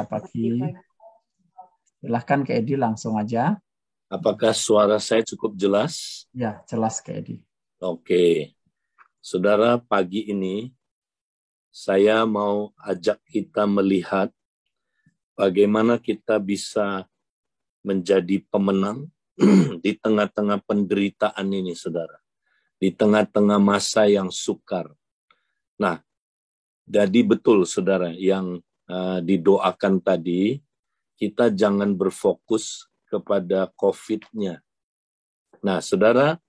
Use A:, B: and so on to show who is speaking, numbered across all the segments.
A: pagi. Silahkan Kak Edi langsung aja.
B: Apakah suara saya cukup jelas?
A: Ya, jelas Kak Edi.
B: Oke. Saudara, pagi ini saya mau ajak kita melihat bagaimana kita bisa menjadi pemenang di tengah-tengah penderitaan ini, saudara. Di tengah-tengah masa yang sukar. Nah, jadi betul, saudara, yang didoakan tadi, kita jangan berfokus kepada COVID-nya. Nah, saudara,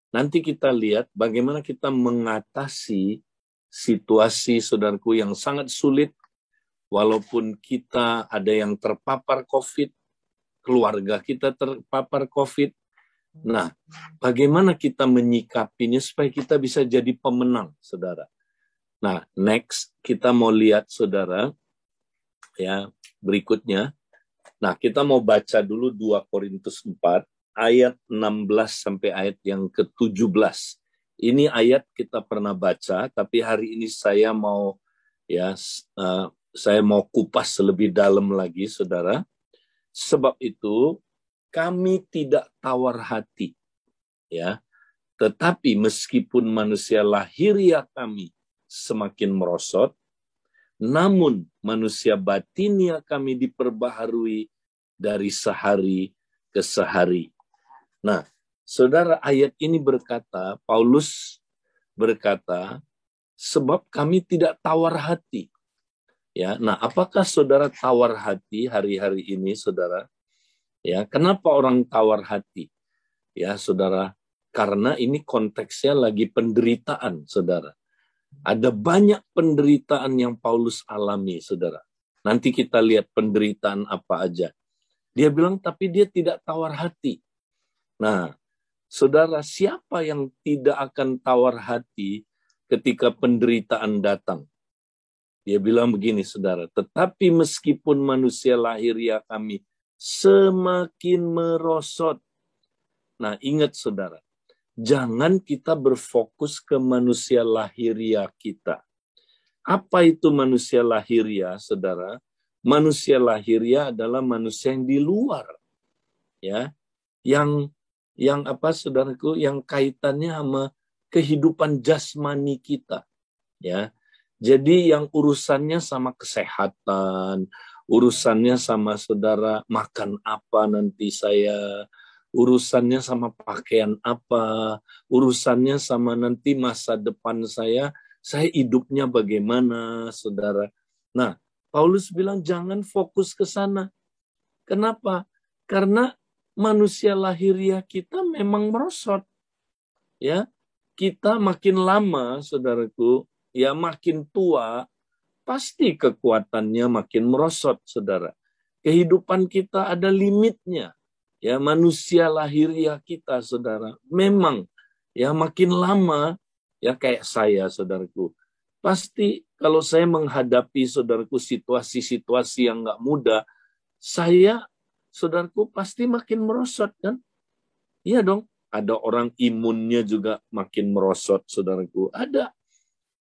B: nanti kita lihat bagaimana kita mengatasi situasi, saudaraku, yang sangat sulit, walaupun kita ada yang terpapar COVID, keluarga kita terpapar COVID. Nah, bagaimana kita menyikapinya supaya kita bisa jadi pemenang, saudara. Nah, next kita mau lihat, saudara, ya, berikutnya. Nah, kita mau baca dulu 2 Korintus 4, ayat 16 sampai ayat yang ke-17. Ini ayat kita pernah baca, tapi hari ini saya mau kupas lebih dalam lagi, saudara. Sebab itu, kami tidak tawar hati, ya. Tetapi meskipun manusia lahiriah kami semakin merosot, namun manusia batinia kami diperbaharui dari sehari ke sehari. Nah, saudara, ayat ini berkata, Paulus berkata, sebab kami tidak tawar hati. Ya, nah, apakah saudara tawar hati hari-hari ini, saudara? Ya, kenapa orang tawar hati? Ya, saudara, karena ini konteksnya lagi penderitaan, saudara. Ada banyak penderitaan yang Paulus alami, saudara. Nanti kita lihat penderitaan apa aja. Dia bilang, tapi dia tidak tawar hati. Nah, saudara, siapa yang tidak akan tawar hati ketika penderitaan datang? Dia bilang begini, saudara, tetapi meskipun manusia lahiriah kami semakin merosot. Nah, ingat, saudara, jangan kita berfokus ke manusia lahiriah kita. Apa itu manusia lahiriah, saudara? Manusia lahiriah adalah manusia yang di luar, ya, yang apa, saudaraku, yang kaitannya sama kehidupan jasmani kita, ya. Jadi yang urusannya sama kesehatan, urusannya sama, saudara, makan apa nanti saya, urusannya sama pakaian apa, urusannya sama nanti masa depan saya hidupnya bagaimana, saudara. Nah, Paulus bilang jangan fokus ke sana. Kenapa? Karena manusia lahiriah kita memang merosot. Ya, kita makin lama, saudaraku, ya makin tua, pasti kekuatannya makin merosot, saudara. Kehidupan kita ada limitnya. Ya, manusia lahiriah kita, saudara, memang ya makin lama, ya kayak saya, saudaraku. Pasti kalau saya menghadapi, saudaraku, situasi-situasi yang nggak mudah, saya, saudaraku, pasti makin merosot, kan? Iya dong. Ada orang imunnya juga makin merosot, saudaraku. Ada.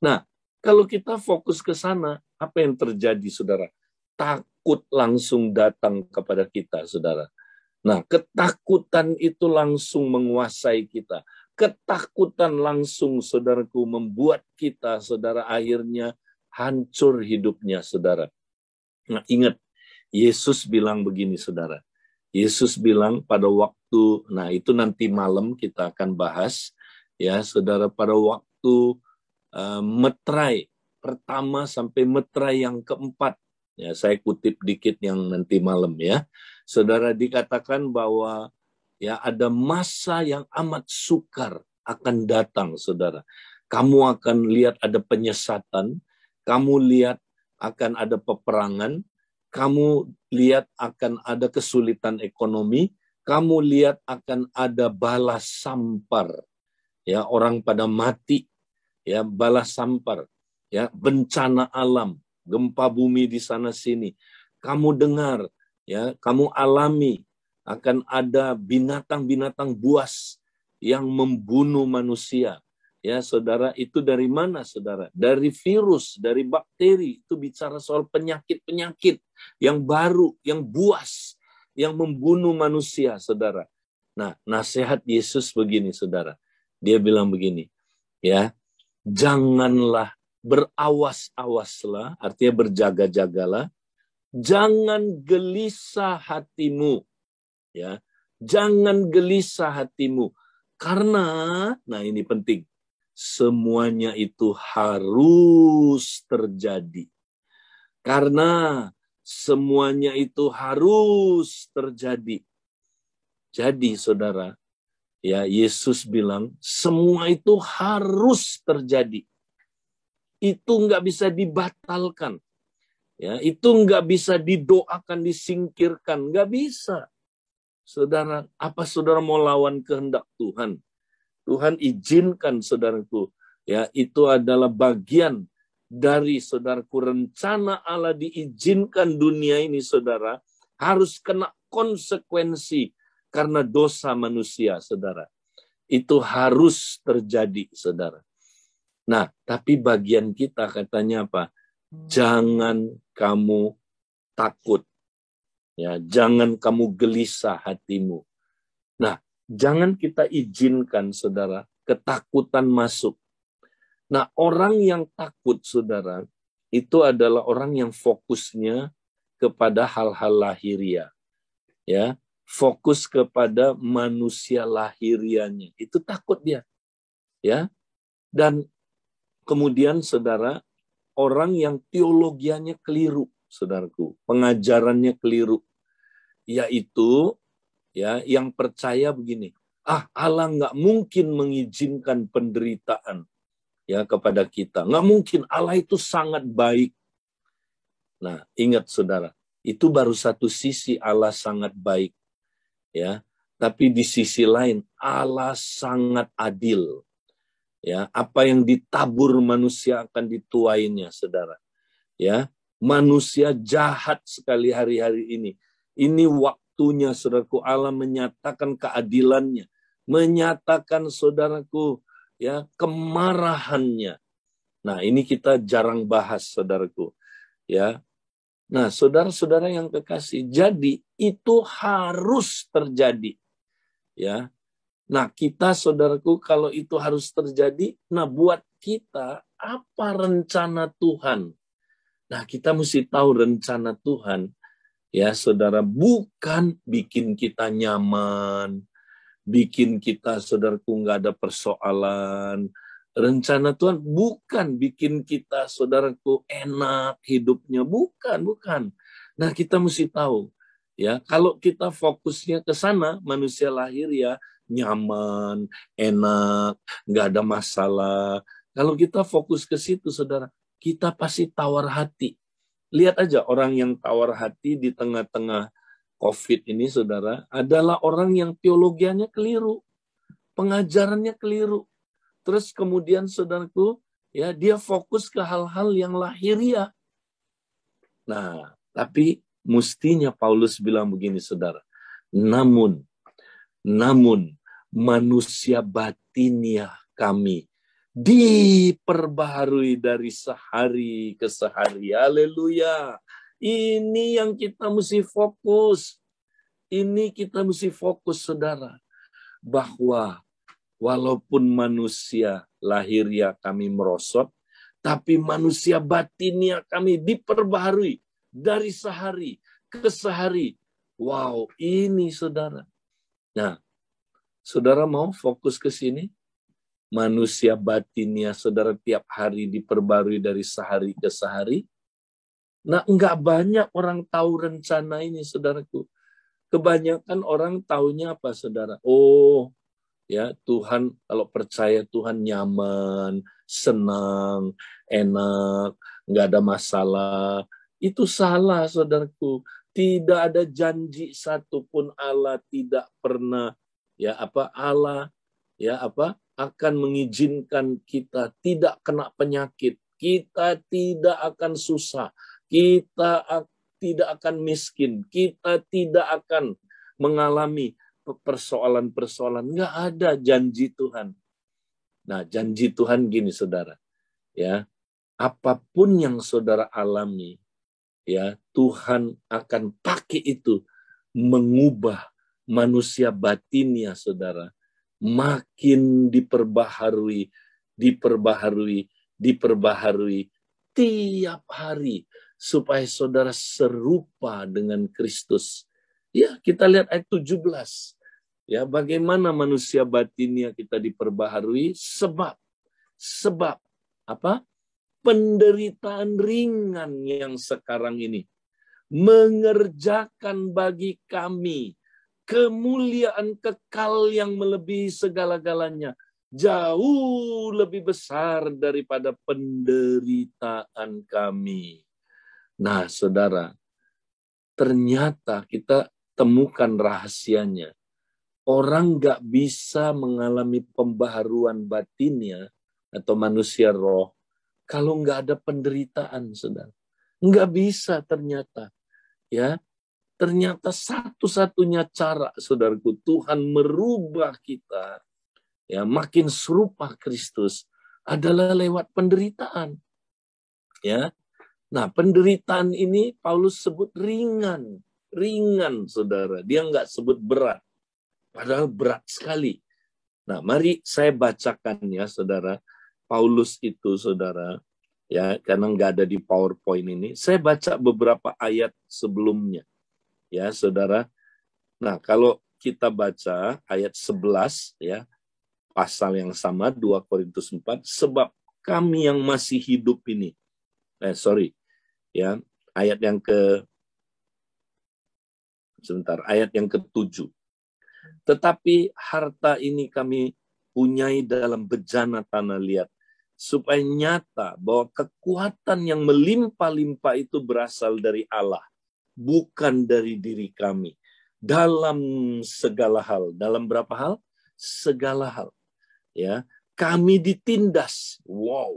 B: Nah, kalau kita fokus ke sana, apa yang terjadi, saudara? Takut langsung datang kepada kita, saudara. Nah, ketakutan itu langsung menguasai kita. Ketakutan langsung, saudaraku, membuat kita, saudara, akhirnya hancur hidupnya, saudara. Nah, ingat, Yesus bilang begini, saudara. Yesus bilang pada waktu, nah itu nanti malam kita akan bahas, ya, saudara, pada waktu meterai pertama sampai meterai yang keempat. Ya, saya kutip dikit yang nanti malam, ya. Saudara, dikatakan bahwa ya ada masa yang amat sukar akan datang, saudara. Kamu akan lihat ada penyesatan, kamu lihat akan ada peperangan, kamu lihat akan ada kesulitan ekonomi, kamu lihat akan ada balas sampar. Ya, orang pada mati, ya, balas sampar, ya, bencana alam, gempa bumi di sana sini. Kamu dengar, ya, kamu alami akan ada binatang-binatang buas yang membunuh manusia. Ya, saudara, itu dari mana, saudara? Dari virus, dari bakteri. Itu bicara soal penyakit-penyakit yang baru, yang buas, yang membunuh manusia, saudara. Nah, nasihat Yesus begini, saudara. Dia bilang begini, ya, janganlah berawas-awaslah, artinya berjaga-jagalah. Jangan gelisah hatimu, ya. Jangan gelisah hatimu. Karena, nah ini penting, semuanya itu harus terjadi. Karena semuanya itu harus terjadi. Jadi, saudara, ya, Yesus bilang semua itu harus terjadi. Itu nggak bisa dibatalkan. Ya, itu nggak bisa didoakan, disingkirkan, nggak bisa. Saudara, apa saudara mau lawan kehendak Tuhan? Tuhan izinkan, saudaraku, ya, itu adalah bagian dari, saudaraku, rencana Allah diizinkan dunia ini, saudara, harus kena konsekuensi karena dosa manusia, saudara. Itu harus terjadi, saudara. Nah, tapi bagian kita katanya apa? Jangan kamu takut. Ya, jangan kamu gelisah hatimu. Nah, jangan kita izinkan, saudara, ketakutan masuk. Nah, orang yang takut, saudara, itu adalah orang yang fokusnya kepada hal-hal lahiriah. Ya, fokus kepada manusia lahirianya. Itu takut dia. Ya. Dan kemudian, saudara, orang yang teologianya keliru, saudaraku, pengajarannya keliru, yaitu, ya, yang percaya begini, Allah nggak mungkin mengizinkan penderitaan, ya, kepada kita. Nggak mungkin, Allah itu sangat baik. Nah, ingat, saudara, itu baru satu sisi Allah sangat baik, ya. Tapi di sisi lain Allah sangat adil. Ya, apa yang ditabur manusia akan dituainya, saudara. Ya, manusia jahat sekali hari-hari ini. Ini waktunya, saudaraku, Allah menyatakan keadilannya, menyatakan, saudaraku, ya, kemarahannya. Nah, ini kita jarang bahas, saudaraku, ya. Nah, saudara-saudara yang kekasih, jadi itu harus terjadi, ya. Nah, kita, saudaraku, kalau itu harus terjadi, nah, buat kita apa rencana Tuhan? Nah, kita mesti tahu rencana Tuhan, ya, saudara, bukan bikin kita nyaman, bikin kita, saudaraku, nggak ada persoalan. Rencana Tuhan bukan bikin kita, saudaraku, enak hidupnya, bukan. Nah, kita mesti tahu, ya, kalau kita fokusnya ke sana, manusia lahir, ya, nyaman, enak, nggak ada masalah. Kalau kita fokus ke situ, saudara, kita pasti tawar hati. Lihat aja orang yang tawar hati di tengah-tengah COVID ini, saudara, adalah orang yang teologianya keliru, pengajarannya keliru. Terus kemudian, saudaraku, ya, dia fokus ke hal-hal yang lahiriah. Nah, tapi mestinya Paulus bilang begini, saudara. Namun manusia batiniah kami diperbaharui dari sehari ke sehari. Haleluya. Ini yang kita mesti fokus. Ini kita mesti fokus, saudara. Bahwa walaupun manusia lahiriah kami merosot, tapi manusia batiniah kami diperbaharui dari sehari ke sehari. Wow, ini, saudara. Nah, saudara mau fokus ke sini? Manusia batinnya, saudara, tiap hari diperbarui dari sehari ke sehari. Nah, enggak banyak orang tahu rencana ini, saudaraku. Kebanyakan orang taunya apa, saudara? Oh, ya, Tuhan, kalau percaya Tuhan nyaman, senang, enak, enggak ada masalah. Itu salah, saudaraku. Tidak ada janji satupun Allah tidak pernah, ya, Allah, ya, akan mengizinkan kita tidak kena penyakit, kita tidak akan susah, kita tidak akan miskin, kita tidak akan mengalami persoalan-persoalan. Nggak ada janji Tuhan. Nah, janji Tuhan gini, saudara. Ya, apapun yang saudara alami, ya, Tuhan akan pakai itu mengubah manusia batinnya, saudara. Makin diperbaharui tiap hari supaya saudara serupa dengan Kristus. Ya, kita lihat ayat 17. Ya, bagaimana manusia batinnya kita diperbaharui sebab apa? Penderitaan ringan yang sekarang ini mengerjakan bagi kami kemuliaan kekal yang melebihi segala-galanya, jauh lebih besar daripada penderitaan kami. Nah, saudara, ternyata kita temukan rahasianya. Orang nggak bisa mengalami pembaharuan batinnya atau manusia roh kalau nggak ada penderitaan, saudara. Nggak bisa ternyata. Ya, ternyata satu-satunya cara, saudaraku, Tuhan merubah kita ya makin serupa Kristus adalah lewat penderitaan. Ya. Nah, penderitaan ini Paulus sebut ringan, saudara. Dia nggak sebut berat, padahal berat sekali. Nah, mari saya bacakan ya, saudara. Paulus itu, saudara, ya, karena nggak ada di PowerPoint ini. Saya baca beberapa ayat sebelumnya. Ya, saudara. Nah, kalau kita baca ayat 11, ya, pasal yang sama, 2 Korintus 4, sebab kami yang masih hidup ini, ya, ayat yang ayat yang ke-7. Tetapi harta ini kami punyai dalam bejana tanah liat, supaya nyata bahwa kekuatan yang melimpah-limpah itu berasal dari Allah, bukan dari diri kami. Dalam segala hal. Dalam berapa hal? Segala hal. Ya, kami ditindas. Wow.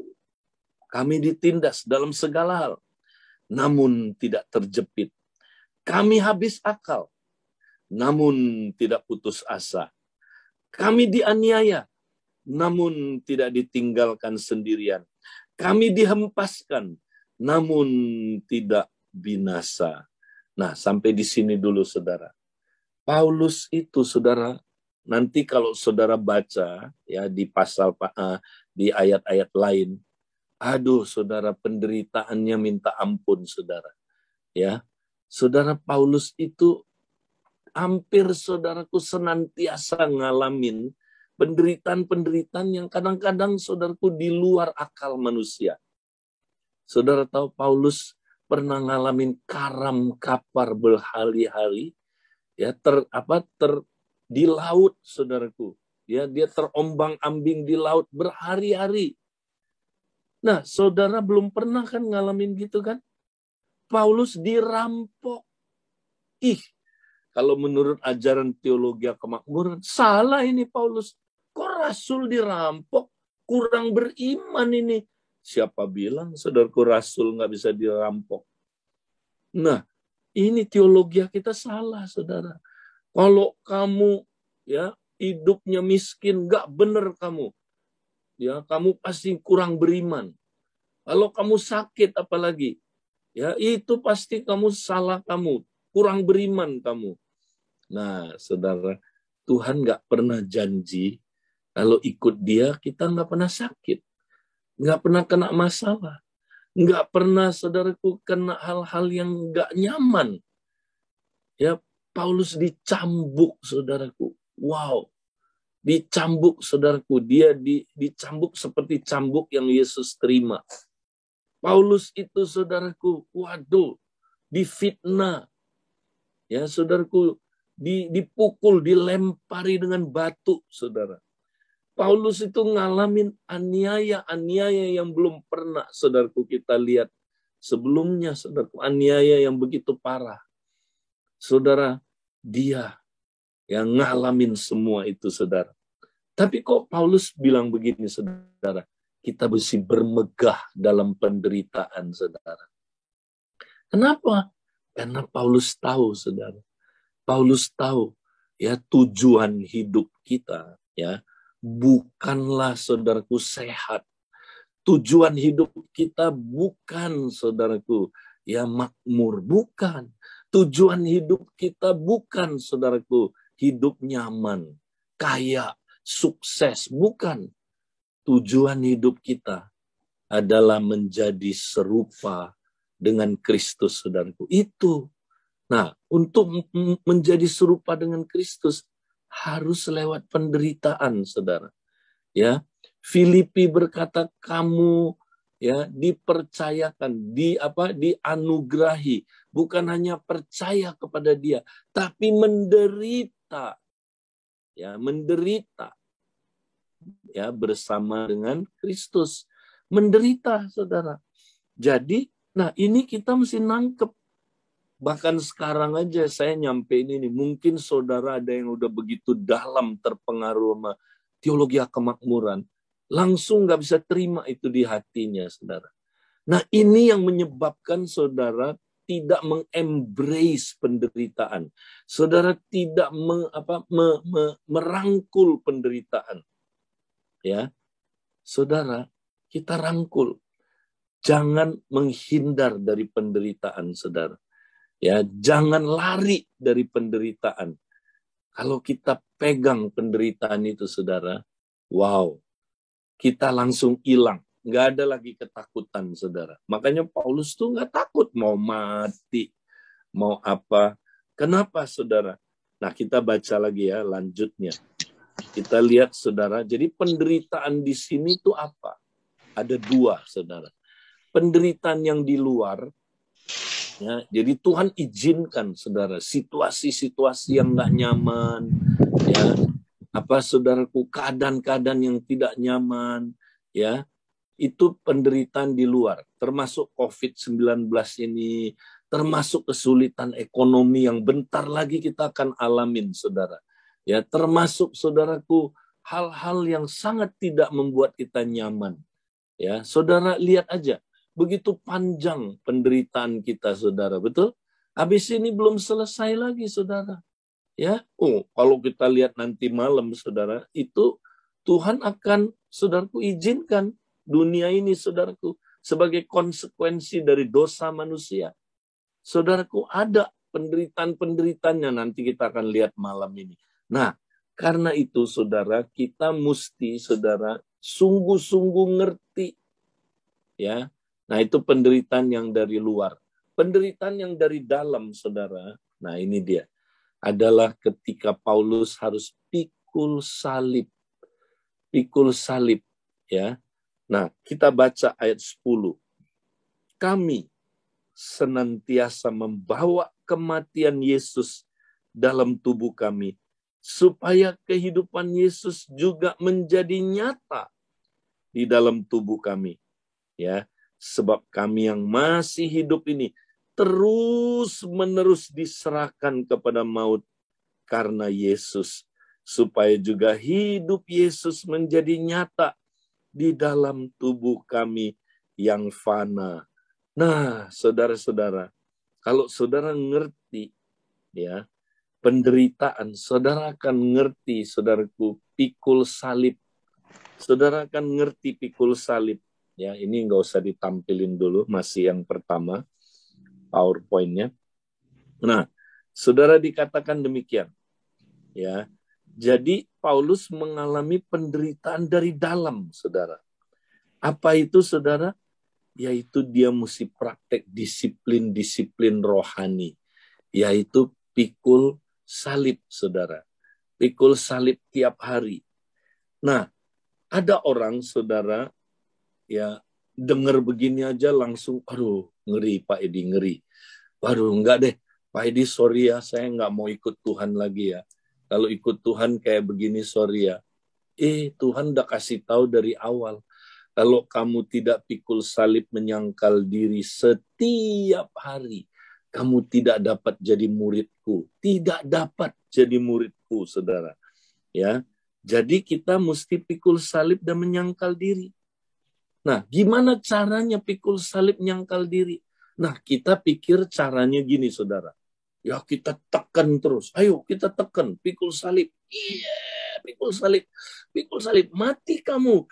B: Kami ditindas dalam segala hal. Namun tidak terjepit. Kami habis akal. Namun tidak putus asa. Kami dianiaya. Namun tidak ditinggalkan sendirian. Kami dihempaskan. Namun tidak binasa. Nah, sampai di sini dulu, saudara. Paulus itu, saudara, nanti kalau saudara baca ya di pasal di ayat-ayat lain, aduh, saudara, penderitaannya minta ampun, saudara. Ya, saudara, Paulus itu hampir, saudaraku, senantiasa ngalamin penderitaan-penderitaan yang kadang-kadang, saudaraku, di luar akal manusia. Saudara tahu Paulus pernah ngalamin karam kapar berhari-hari, ya, di laut, saudaraku. Ya, dia terombang-ambing di laut berhari-hari. Nah, saudara belum pernah kan ngalamin gitu kan? Paulus dirampok. Kalau menurut ajaran teologi kemakmuran, salah ini Paulus. Kok rasul dirampok? Kurang beriman ini. Siapa bilang, saudaraku, rasul nggak bisa dirampok? Nah, ini teologi kita salah, saudara. Kalau kamu ya hidupnya miskin, nggak benar kamu. Ya, kamu pasti kurang beriman. Kalau kamu sakit apalagi, ya itu pasti kamu salah, kamu kurang beriman kamu. Nah, saudara, Tuhan nggak pernah janji kalau ikut Dia kita nggak pernah sakit, nggak pernah kena masalah, nggak pernah, saudaraku, kena hal-hal yang nggak nyaman. Ya, Paulus dicambuk, saudaraku. Wow, dicambuk, saudaraku. Dia dicambuk seperti cambuk yang Yesus terima. Paulus itu, saudaraku, waduh, difitnah. Ya, saudaraku, dipukul, dilempari dengan batu, saudara. Paulus itu ngalamin aniaya yang belum pernah, saudaraku, kita lihat sebelumnya, saudaraku, aniaya yang begitu parah. Saudara, dia yang ngalamin semua itu, saudara. Tapi kok Paulus bilang begini, saudara, kita mesti bermegah dalam penderitaan, saudara. Kenapa? Karena Paulus tahu, saudara. Paulus tahu ya tujuan hidup kita, ya, bukanlah, saudaraku, sehat. Tujuan hidup kita bukan, saudaraku, ya makmur. Bukan. Tujuan hidup kita bukan, saudaraku, hidup nyaman, kaya, sukses. Bukan. Tujuan hidup kita adalah menjadi serupa dengan Kristus, saudaraku. Itu. Nah, untuk menjadi serupa dengan Kristus harus lewat penderitaan, saudara. Ya, Filipi berkata, kamu ya dipercayakan, dianugerahi, bukan hanya percaya kepada Dia, tapi menderita. Ya, menderita ya bersama dengan Kristus. Menderita, saudara. Jadi, nah ini kita mesti nangkep. Bahkan sekarang aja saya nyampe ini, mungkin saudara ada yang udah begitu dalam terpengaruh sama teologi kemakmuran, langsung nggak bisa terima itu di hatinya, saudara. Nah ini yang menyebabkan saudara tidak mengembrace penderitaan. Saudara tidak merangkul penderitaan. Ya, saudara, kita rangkul. Jangan menghindar dari penderitaan, saudara. Ya, jangan lari dari penderitaan. Kalau kita pegang penderitaan itu, saudara, wow, kita langsung hilang. Nggak ada lagi ketakutan, saudara. Makanya Paulus tuh nggak takut mau mati, mau apa. Kenapa, saudara? Nah, kita baca lagi ya lanjutnya. Kita lihat, saudara, jadi penderitaan di sini tuh apa? Ada dua, saudara. Penderitaan yang di luar, ya, jadi Tuhan izinkan, saudara, situasi-situasi yang nggak nyaman, ya, saudaraku, keadaan-keadaan yang tidak nyaman, ya, itu penderitaan di luar, termasuk COVID-19 ini, termasuk kesulitan ekonomi yang bentar lagi kita akan alamin, saudara, ya, termasuk, saudaraku, hal-hal yang sangat tidak membuat kita nyaman, ya, saudara lihat aja. Begitu panjang penderitaan kita, saudara, betul? Habis ini belum selesai lagi, saudara. Ya, kalau kita lihat nanti malam, saudara, itu Tuhan akan, saudaraku, izinkan dunia ini, saudaraku, sebagai konsekuensi dari dosa manusia. Saudaraku, ada penderitaan-penderitaannya nanti kita akan lihat malam ini. Nah, karena itu, saudara, kita mesti, saudara, sungguh-sungguh ngerti, ya. Nah, itu penderitaan yang dari luar. Penderitaan yang dari dalam, saudara, nah ini dia, adalah ketika Paulus harus pikul salib. Pikul salib, ya. Nah, kita baca ayat 10. Kami senantiasa membawa kematian Yesus dalam tubuh kami, supaya kehidupan Yesus juga menjadi nyata di dalam tubuh kami. Ya, sebab kami yang masih hidup ini terus-menerus diserahkan kepada maut karena Yesus, supaya juga hidup Yesus menjadi nyata di dalam tubuh kami yang fana. Nah, saudara-saudara, kalau saudara ngerti, ya, penderitaan, saudara akan ngerti, saudaraku, pikul salib. Saudara akan ngerti pikul salib. Ya, ini nggak usah ditampilin dulu, masih yang pertama, PowerPoint-nya. Nah, saudara dikatakan demikian. Ya, jadi Paulus mengalami penderitaan dari dalam, saudara. Apa itu, saudara? Yaitu dia mesti praktek disiplin-disiplin rohani. Yaitu pikul salib, saudara. Pikul salib tiap hari. Nah, ada orang, saudara, ya dengar begini aja langsung, aduh ngeri Pak Edi, ngeri. Waduh enggak deh, Pak Edi sorry ya, saya nggak mau ikut Tuhan lagi ya. Kalau ikut Tuhan kayak begini sorry ya. Tuhan udah kasih tahu dari awal. Kalau kamu tidak pikul salib menyangkal diri setiap hari, kamu tidak dapat jadi muridku. Tidak dapat jadi muridku, saudara. Ya, jadi kita mesti pikul salib dan menyangkal diri. Nah, gimana caranya pikul salib nyangkal diri? Nah, kita pikir caranya gini, saudara. Ya, kita tekan terus. Ayo, kita tekan, pikul salib. Iya, pikul salib, mati kamu.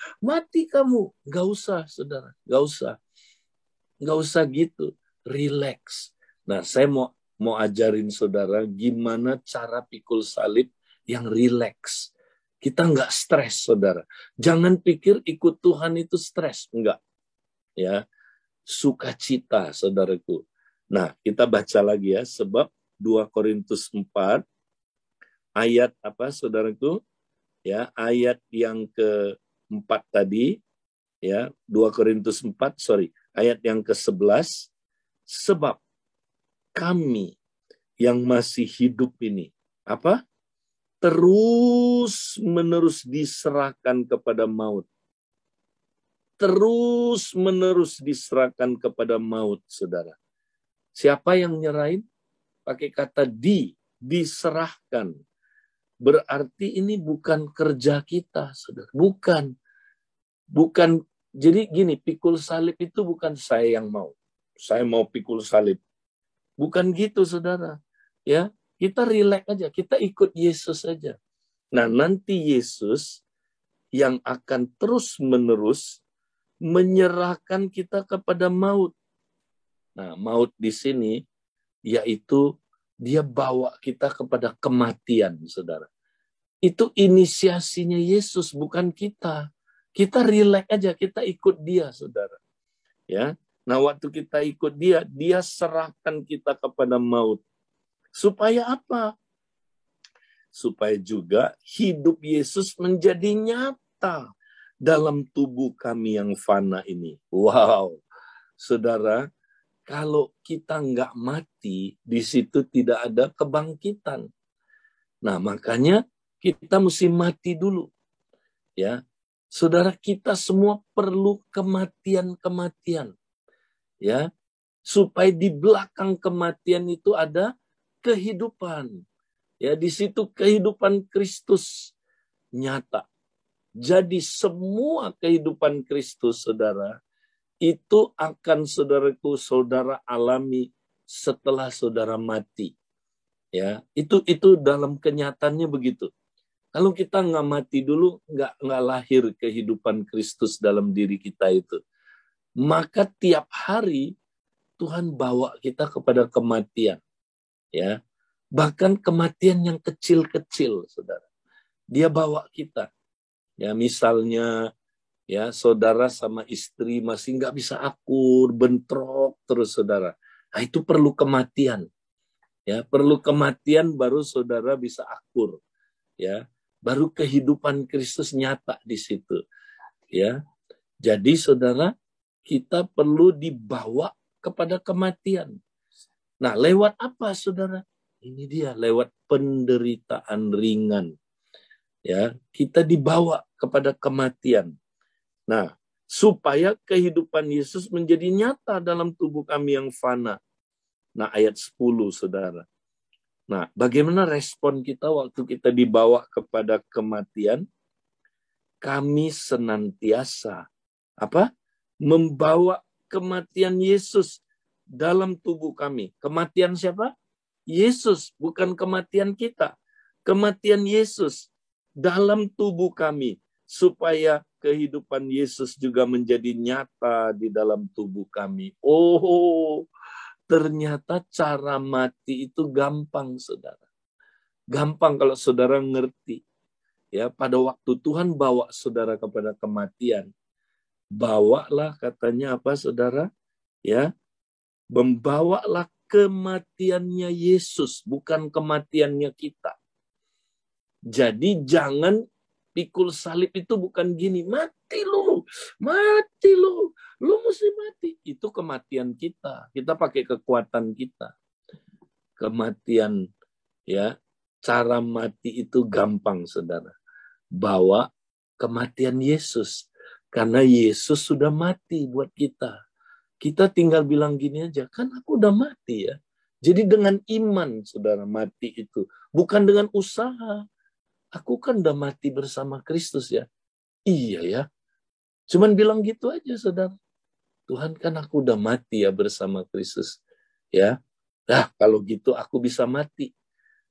B: Gak usah, saudara, gak usah gitu, relax. Nah, saya mau ajarin saudara gimana cara pikul salib yang relax. Kita nggak stres, saudara. Jangan pikir ikut Tuhan itu stres, enggak. Ya, sukacita, saudaraku. Nah, kita baca lagi ya, sebab 2 Korintus 4 ayat apa, saudaraku? Ya, ayat yang ke-4 tadi, ya, 2 Korintus 4, ayat yang ke-11, sebab kami yang masih hidup ini, apa? Terus menerus diserahkan kepada maut. Terus menerus diserahkan kepada maut, saudara. Siapa yang nyerahin? Pakai kata diserahkan. Berarti ini bukan kerja kita, saudara. Bukan. Jadi gini, pikul salib itu bukan saya yang mau. Saya mau pikul salib. Bukan gitu, saudara. Ya, kita relax aja, kita ikut Yesus aja. Nah, nanti Yesus yang akan terus-menerus menyerahkan kita kepada maut. Nah, maut di sini yaitu dia bawa kita kepada kematian, saudara. Itu inisiasinya Yesus, bukan kita. Kita relax aja, kita ikut dia, saudara. Ya. Nah, waktu kita ikut dia, dia serahkan kita kepada maut. Supaya apa? Supaya juga hidup Yesus menjadi nyata dalam tubuh kami yang fana ini. Wow, saudara, kalau kita nggak mati, di situ tidak ada kebangkitan. Nah, makanya kita mesti mati dulu. Ya, saudara, kita semua perlu kematian-kematian. Ya, supaya di belakang kematian itu ada kehidupan. Ya, di situ kehidupan Kristus nyata. Jadi semua kehidupan Kristus, saudara, itu akan saudara alami setelah saudara mati. Ya, itu dalam kenyataannya begitu. Kalau kita nggak mati dulu, nggak lahir kehidupan Kristus dalam diri kita itu. Maka tiap hari Tuhan bawa kita kepada kematian. Ya, bahkan kematian yang kecil-kecil, saudara. Dia bawa kita. Ya, misalnya, ya, saudara sama istri masih nggak bisa akur, bentrok terus, saudara. Nah, itu perlu kematian. Ya, perlu kematian baru saudara bisa akur. Ya, baru kehidupan Kristus nyata di situ. Ya, jadi saudara, kita perlu dibawa kepada kematian. Nah, lewat apa, saudara? Ini dia, lewat penderitaan ringan. Ya, kita dibawa kepada kematian. Nah, supaya kehidupan Yesus menjadi nyata dalam tubuh kami yang fana. Nah, ayat 10, saudara. Nah, bagaimana respon kita waktu kita dibawa kepada kematian? Kami senantiasa membawa kematian Yesus dalam tubuh kami. Kematian siapa? Yesus, bukan kematian kita. Kematian Yesus dalam tubuh kami, supaya kehidupan Yesus juga menjadi nyata di dalam tubuh kami. Oh, ternyata cara mati itu gampang, saudara. Gampang kalau saudara ngerti. Ya, pada waktu Tuhan bawa saudara kepada kematian, bawalah, katanya apa, saudara? Ya, membawalah kematiannya Yesus, bukan kematiannya kita. Jadi jangan pikul salib itu bukan gini, mati lu, lu mesti mati. Itu kematian kita. Kita pakai kekuatan kita. Kematian, ya, cara mati itu gampang, saudara. Bawa kematian Yesus. Karena Yesus sudah mati buat kita. Kita tinggal bilang gini aja, kan aku udah mati ya. Jadi dengan iman, saudara, mati itu. Bukan dengan usaha. Aku kan udah mati bersama Kristus ya. Iya ya. Cuman bilang gitu aja, saudara. Tuhan, kan aku udah mati ya bersama Kristus. Ya. Nah, kalau gitu aku bisa mati.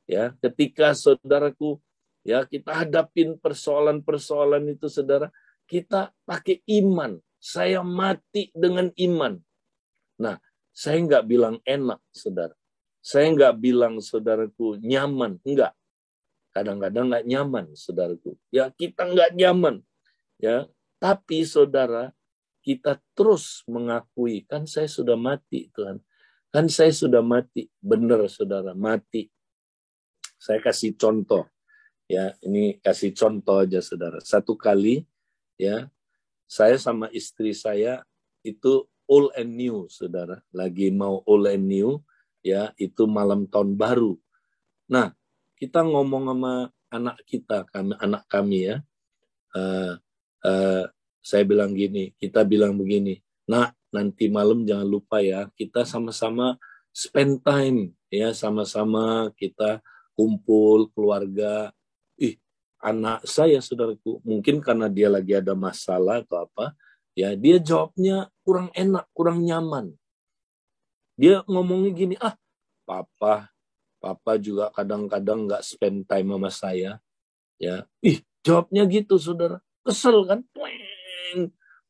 B: Ya, ketika saudaraku ya kita hadapin persoalan-persoalan itu, saudara, kita pakai iman. Saya mati dengan iman. Nah, saya nggak bilang enak, saudara. Saya nggak bilang, saudaraku, nyaman. Enggak. Kadang-kadang nggak nyaman, saudaraku. Ya, kita nggak nyaman. Ya, tapi saudara, kita terus mengakui, kan saya sudah mati, Tuhan. Kan saya sudah mati. Benar, saudara, mati. Saya kasih contoh. Ya, ini kasih contoh aja, saudara. Satu kali, ya, saya sama istri saya itu old and new, saudara. Lagi mau old and new, ya, itu malam tahun baru. Nah, kita ngomong sama anak kami ya. Saya bilang gini, kita bilang begini, nak, nanti malam jangan lupa ya, kita sama-sama spend time, ya, sama-sama kita kumpul keluarga. Anak saya, saudaraku, mungkin karena dia lagi ada masalah atau apa, ya, dia jawabnya kurang enak, kurang nyaman. Dia ngomongnya gini, papa juga kadang-kadang nggak spend time sama saya, ya. Jawabnya gitu, saudara. Kesel kan?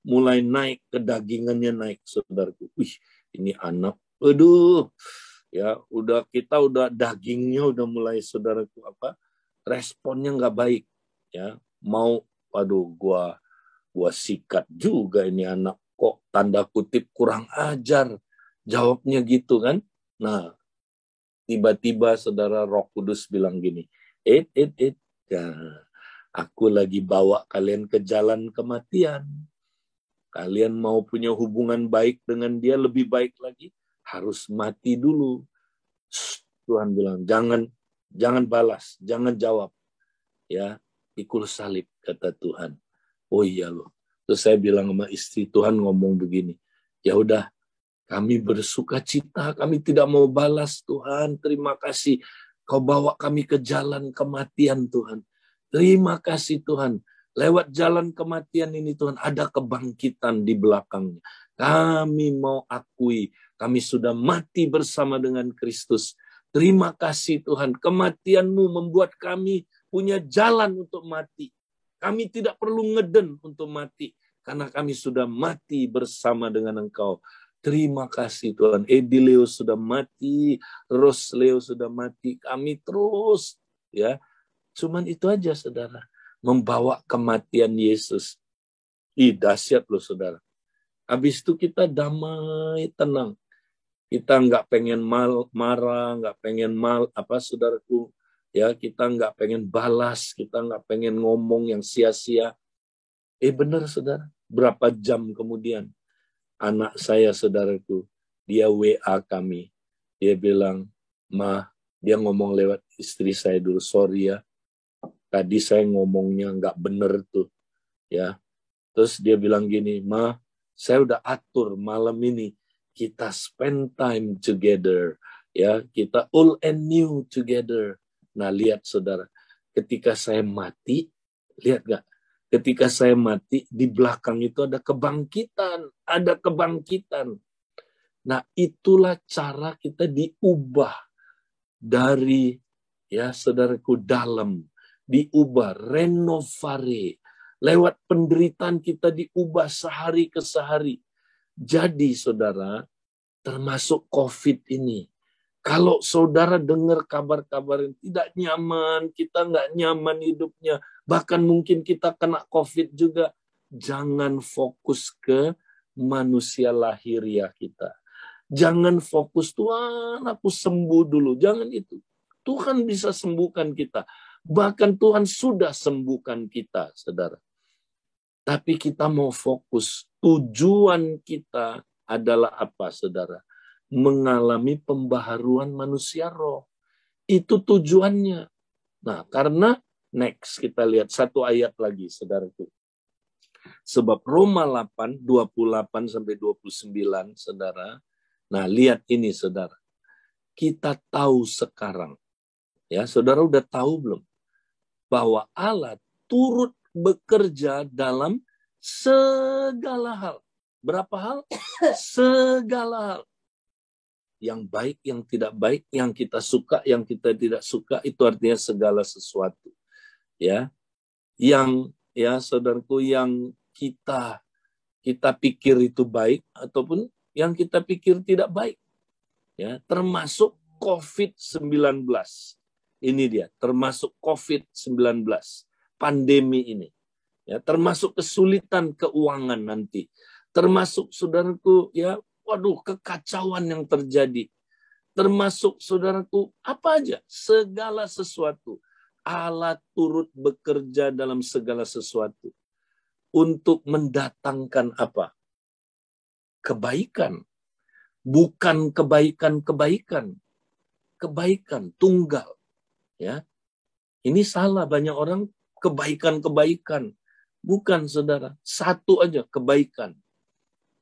B: Mulai naik, kedagingannya naik, saudaraku. Ini anak, aduh, ya, kita udah dagingnya udah mulai, saudaraku, responnya nggak baik, ya, gua sikat juga ini anak, kok tanda kutip kurang ajar, jawabnya gitu kan. Nah, tiba-tiba saudara, Roh Kudus bilang gini, ya, aku lagi bawa kalian ke jalan kematian. Kalian mau punya hubungan baik dengan dia, lebih baik lagi, harus mati dulu. Tuhan bilang, jangan balas, jangan jawab. Ya, pikul salib, kata Tuhan. Oh iya loh. Terus saya bilang sama istri, Tuhan ngomong begini, ya udah, kami bersuka cita, kami tidak mau balas, Tuhan. Terima kasih, kau bawa kami ke jalan kematian, Tuhan. Terima kasih, Tuhan. Lewat jalan kematian ini, Tuhan, ada kebangkitan di belakangnya. Kami mau akui, kami sudah mati bersama dengan Kristus. Terima kasih, Tuhan. Kematian-Mu membuat kami punya jalan untuk mati. Kami tidak perlu ngeden untuk mati, karena kami sudah mati bersama dengan Engkau. Terima kasih, Tuhan. Edi Leo sudah mati, Ros Leo sudah mati. Kami terus, ya. Cuman itu aja, saudara. Membawa kematian Yesus. Dahsyat loh, saudara. Habis itu kita damai, tenang. Kita nggak pengen marah, nggak pengen saudaraku. Ya, kita nggak pengen balas, kita nggak pengen ngomong yang sia-sia. Benar, saudara. Berapa jam kemudian, anak saya, saudaraku, dia WA kami. Dia bilang, dia ngomong lewat istri saya dulu, sorry ya, tadi saya ngomongnya nggak bener tuh, ya. Terus dia bilang gini, saya udah atur malam ini kita spend time together, ya, kita old and new together. Nah, lihat, saudara, ketika saya mati, lihat nggak? Ketika saya mati, di belakang itu ada kebangkitan, ada kebangkitan. Nah, itulah cara kita diubah dari, ya, saudaraku, dalam, diubah, renovare. Lewat penderitaan kita diubah sehari ke sehari. Jadi, saudara, termasuk COVID ini, kalau saudara dengar kabar-kabar yang tidak nyaman, kita nggak nyaman hidupnya, bahkan mungkin kita kena COVID juga, jangan fokus ke manusia lahiriah kita. Jangan fokus, Tuhan aku sembuh dulu. Jangan itu. Tuhan bisa sembuhkan kita. Bahkan Tuhan sudah sembuhkan kita, saudara. Tapi kita mau fokus. Tujuan kita adalah apa, saudara? Mengalami pembaharuan manusia roh. Itu tujuannya. Nah, karena next kita lihat satu ayat lagi, saudaraku. Sebab Roma 8, 28-29, saudara. Nah, lihat ini, saudara. Kita tahu sekarang, ya, saudara udah tahu belum? Bahwa Allah turut bekerja dalam segala hal. Berapa hal? Segala hal. Yang baik, yang tidak baik, yang kita suka, yang kita tidak suka, itu artinya segala sesuatu. ya, yang ya saudaraku yang kita pikir itu baik ataupun yang kita pikir tidak baik, ya, termasuk COVID-19. Ini dia, termasuk COVID-19, pandemi ini. Ya, termasuk kesulitan keuangan nanti. Termasuk saudaraku, ya, waduh, kekacauan yang terjadi. Termasuk saudaraku, apa aja, segala sesuatu. Allah turut bekerja dalam segala sesuatu untuk mendatangkan apa? Kebaikan. Bukan kebaikan-kebaikan. Kebaikan tunggal. Ya, ini salah banyak orang, kebaikan-kebaikan. Bukan, saudara. Satu aja, kebaikan.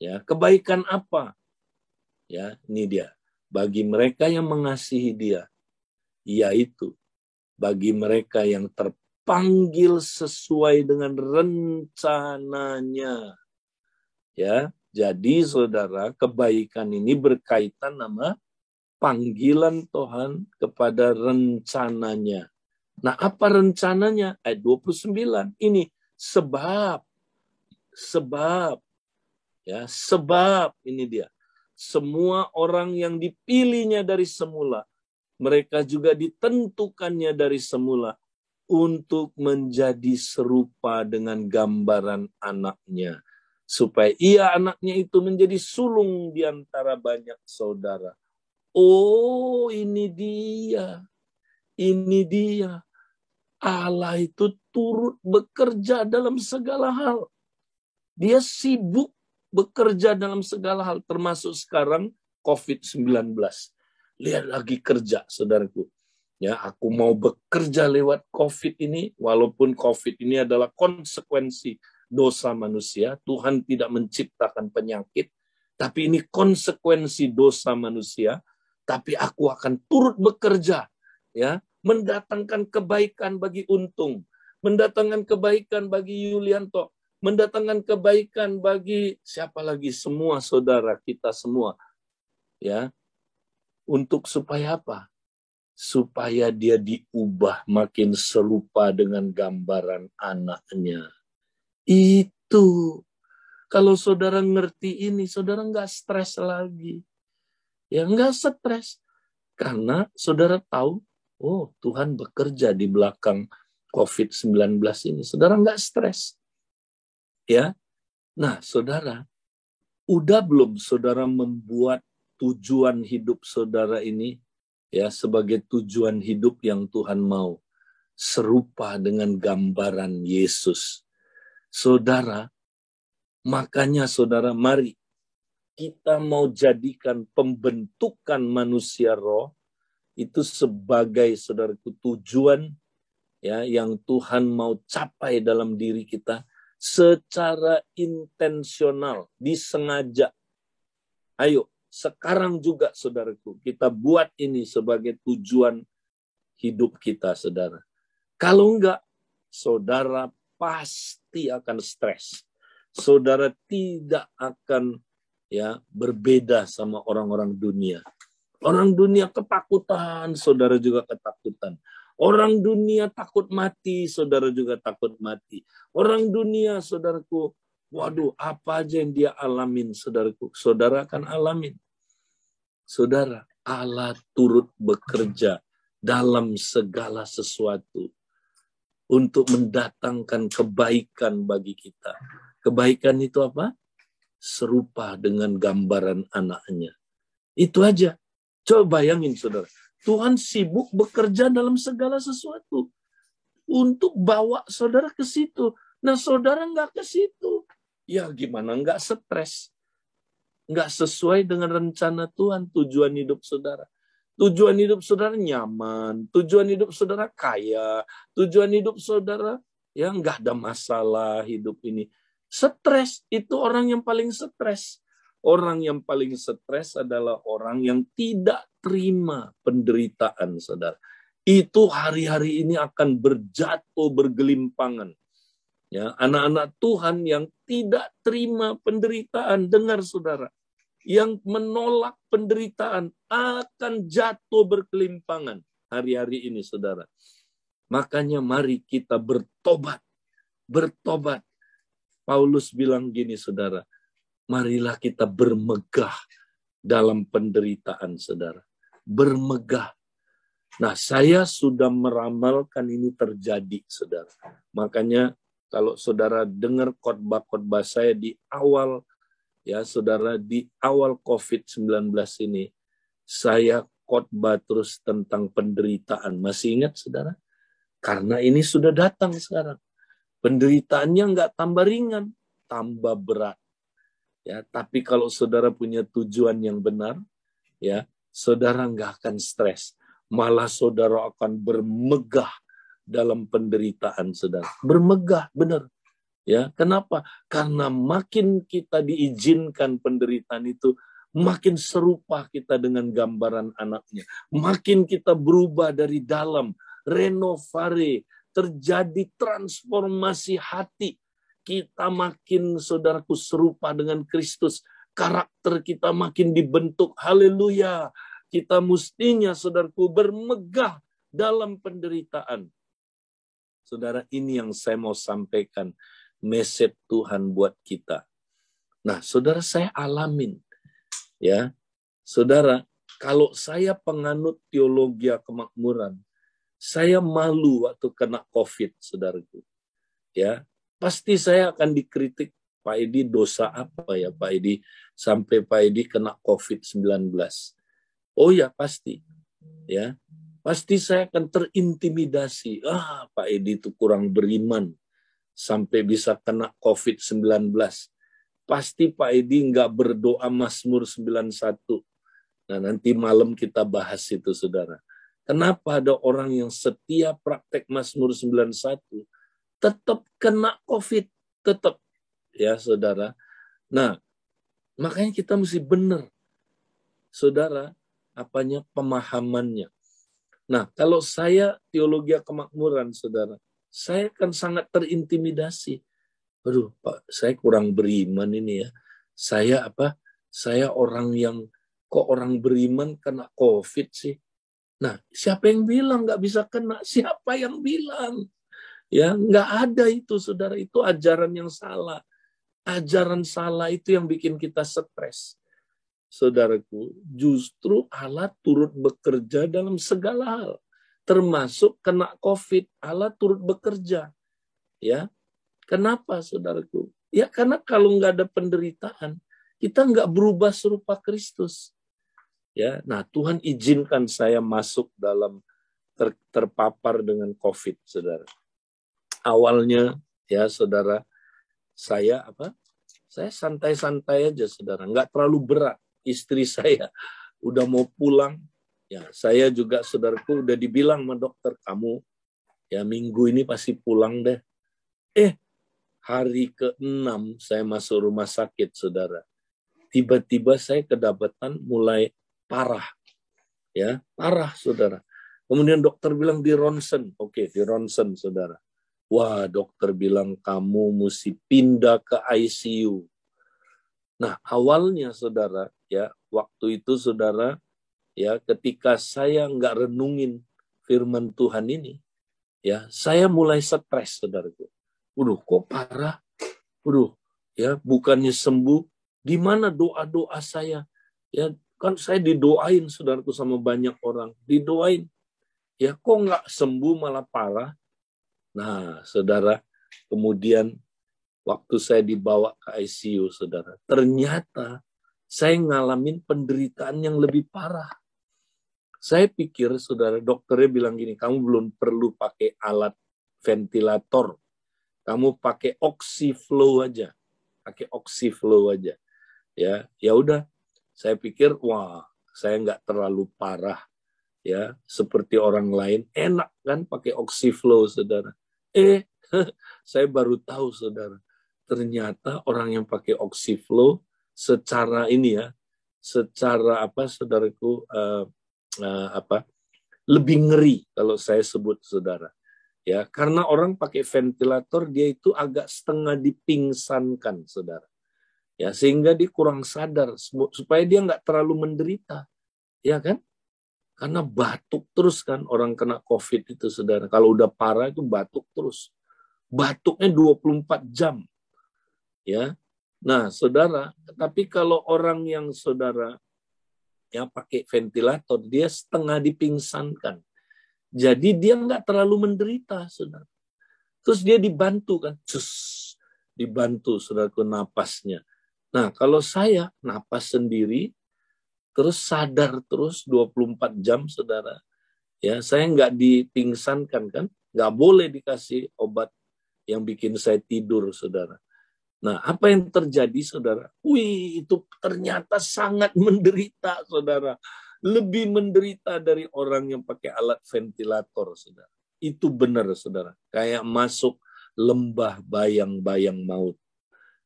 B: Ya, kebaikan apa? Ya, ini dia. Bagi mereka yang mengasihi dia, yaitu bagi mereka yang terpanggil sesuai dengan rencananya. Ya, jadi saudara, kebaikan ini berkaitan sama panggilan Tuhan kepada rencananya. Nah, apa rencananya? Ayat 29. Ini sebab ini dia. Semua orang yang dipilihnya dari semula, mereka juga ditentukannya dari semula untuk menjadi serupa dengan gambaran anaknya, supaya ia anaknya itu menjadi sulung di antara banyak saudara. Oh, ini dia. Ini dia. Allah itu turut bekerja dalam segala hal. Dia sibuk bekerja dalam segala hal, termasuk sekarang COVID-19. Lihat lagi kerja, saudaraku. Ya, aku mau bekerja lewat COVID ini, walaupun COVID ini adalah konsekuensi dosa manusia. Tuhan tidak menciptakan penyakit, tapi ini konsekuensi dosa manusia. Tapi aku akan turut bekerja, ya, mendatangkan kebaikan bagi Untung, mendatangkan kebaikan bagi Yulianto, mendatangkan kebaikan bagi siapa lagi, semua saudara kita semua, ya, untuk supaya apa? Supaya dia diubah makin serupa dengan gambaran anaknya. Itu kalau saudara ngerti ini, saudara nggak stres lagi, ya, nggak stres karena saudara tahu, oh, Tuhan bekerja di belakang COVID-19 ini. Saudara nggak stres. Ya. Nah, saudara, udah belum saudara membuat tujuan hidup saudara ini, ya, sebagai tujuan hidup yang Tuhan mau, serupa dengan gambaran Yesus. Saudara, makanya saudara, mari kita mau jadikan pembentukan manusia roh itu sebagai saudaraku tujuan, ya, yang Tuhan mau capai dalam diri kita secara intensional, disengaja. Ayo, sekarang juga saudaraku, kita buat ini sebagai tujuan hidup kita, saudara. Kalau enggak, saudara pasti akan stres. Saudara tidak akan, ya, berbeda sama orang-orang dunia. Orang dunia ketakutan, saudara juga ketakutan. Orang dunia takut mati, saudara juga takut mati. Orang dunia, saudaraku, waduh, apa aja yang dia alamin, saudaraku, saudara akan alamin. Saudara, Allah turut bekerja dalam segala sesuatu untuk mendatangkan kebaikan bagi kita. Kebaikan itu apa? Serupa dengan gambaran anaknya. Itu aja. Coba bayangin, saudara. Tuhan sibuk bekerja dalam segala sesuatu untuk bawa saudara ke situ. Nah, saudara nggak ke situ. Ya, gimana nggak stres? Nggak sesuai dengan rencana Tuhan, tujuan hidup saudara. Tujuan hidup saudara nyaman, tujuan hidup saudara kaya, tujuan hidup saudara, ya, nggak ada masalah hidup ini. Stres, itu orang yang paling stres. Orang yang paling stres adalah orang yang tidak terima penderitaan, saudara. Itu hari-hari ini akan berjatuh bergelimpangan. Ya, anak-anak Tuhan yang tidak terima penderitaan, dengar saudara, yang menolak penderitaan akan jatuh berkelimpangan hari-hari ini, saudara. Makanya mari kita bertobat. Bertobat. Paulus bilang gini, saudara. Marilah kita bermegah dalam penderitaan, saudara. Bermegah. Nah, saya sudah meramalkan ini terjadi, saudara. Makanya kalau saudara dengar khotbah-khotbah saya di awal, ya saudara, di awal COVID-19 ini, saya khotbah terus tentang penderitaan. Masih ingat, saudara? Karena ini sudah datang sekarang. Penderitaannya nggak tambah ringan, tambah berat. Ya, tapi kalau saudara punya tujuan yang benar, ya, saudara nggak akan stres. Malah saudara akan bermegah dalam penderitaan, saudara. Bermegah, benar. Ya, kenapa? Karena makin kita diizinkan penderitaan itu, makin serupa kita dengan gambaran anaknya. Makin kita berubah dari dalam, renovare, terjadi transformasi hati. Kita makin, saudaraku, serupa dengan Kristus. Karakter kita makin dibentuk. Haleluya. Kita mestinya, saudaraku, bermegah dalam penderitaan. Saudara, ini yang saya mau sampaikan. Message Tuhan buat kita. Nah, saudara, saya alamin. Ya, saudara, kalau saya penganut teologi kemakmuran, saya malu waktu kena COVID, saudaraku. Ya, pasti saya akan dikritik, Pak Edi dosa apa ya Pak Edi sampai Pak Edi kena COVID-19. Oh ya, pasti. Ya, pasti saya akan terintimidasi. Pak Edi itu kurang beriman sampai bisa kena COVID-19. Pasti Pak Edi nggak berdoa Mazmur 91. Nah, nanti malam kita bahas itu, saudara. Kenapa ada orang yang setia praktek Mazmur 91 tetap kena COVID? Tetap, ya saudara. Nah, makanya kita mesti benar, saudara, pemahamannya. Nah, kalau saya teologi kemakmuran, saudara, saya kan sangat terintimidasi. Aduh, Pak, saya kurang beriman ini ya. Saya orang yang, kok orang beriman kena COVID sih? Nah, siapa yang bilang nggak bisa kena? Siapa yang bilang? Ya, nggak ada itu, saudara. Itu ajaran yang salah. Ajaran salah itu yang bikin kita stres. Saudaraku, justru Allah turut bekerja dalam segala hal. Termasuk kena COVID, Allah turut bekerja. Ya, kenapa, saudaraku? Ya, karena kalau nggak ada penderitaan, kita nggak berubah serupa Kristus. Ya, nah Tuhan izinkan saya masuk dalam terpapar dengan COVID, saudara. Awalnya, ya saudara, saya santai-santai aja, saudara, nggak terlalu berat. Istri saya udah mau pulang, ya saya juga, saudaraku, udah dibilang sama dokter, kamu ya minggu ini pasti pulang deh. Hari ke-6 saya masuk rumah sakit, saudara. Tiba-tiba saya kedapatan mulai parah. Ya, parah, saudara. Kemudian dokter bilang di ronsen. Oke, di ronsen, saudara. Wah, dokter bilang kamu mesti pindah ke ICU. Nah, awalnya, saudara, ya, waktu itu, saudara, ya, ketika saya nggak renungin firman Tuhan ini, ya, saya mulai stres, saudaraku. Kok parah? Ya, bukannya sembuh. Di mana doa-doa saya? Ya, kan saya didoain, saudaraku, sama banyak orang. Didoain. Ya, kok nggak sembuh malah parah? Nah, saudara, kemudian waktu saya dibawa ke ICU, saudara, ternyata saya ngalamin penderitaan yang lebih parah. Saya pikir, saudara, dokternya bilang gini, kamu belum perlu pakai alat ventilator. Kamu pakai oxyflow aja. Pakai oxyflow aja. Ya udah. Saya pikir, wah, saya nggak terlalu parah. Ya, seperti orang lain. Enak kan pakai oxyflow, saudara. Saya baru tahu, saudara. Ternyata orang yang pakai oxyflow secara ini ya, secara saudaraku, lebih ngeri kalau saya sebut, saudara. Ya, karena orang pakai ventilator, dia itu agak setengah dipingsankan, saudara. Ya, sehingga dia kurang sadar supaya dia nggak terlalu menderita, ya kan? Karena batuk terus kan orang kena COVID itu, saudara. Kalau udah parah itu batuk terus. Batuknya 24 jam. Ya. Nah, saudara, tapi kalau orang yang saudara yang pakai ventilator, dia setengah dipingsankan. Jadi dia nggak terlalu menderita, saudara. Terus dia dibantu kan, dibantu saudaraku napasnya. Nah, kalau saya napas sendiri, terus sadar terus 24 jam, saudara. Ya, saya nggak dipingsankan kan, nggak boleh dikasih obat yang bikin saya tidur, saudara. Nah, apa yang terjadi, saudara? Wih, itu ternyata sangat menderita, saudara. Lebih menderita dari orang yang pakai alat ventilator, saudara. Itu benar, saudara. Kayak masuk lembah bayang-bayang maut.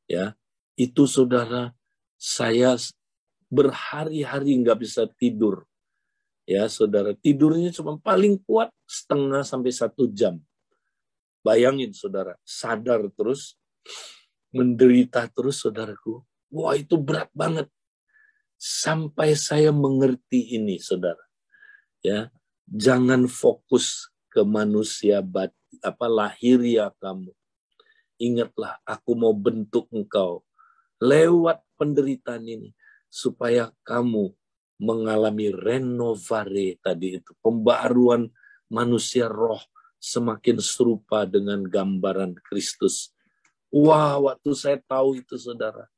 B: Ya, itu, saudara, saya berhari-hari nggak bisa tidur. Ya, saudara, tidurnya cuma paling kuat setengah sampai 1 jam. Bayangin, saudara, sadar terus, menderita terus, saudaraku. Wah, itu berat banget. Sampai saya mengerti ini, saudara. Ya, jangan fokus ke manusia lahiriah kamu. Ingatlah, aku mau bentuk engkau lewat penderitaan ini supaya kamu mengalami renovare tadi itu, pembaruan manusia roh semakin serupa dengan gambaran Kristus. Wah, waktu saya tahu itu, saudara,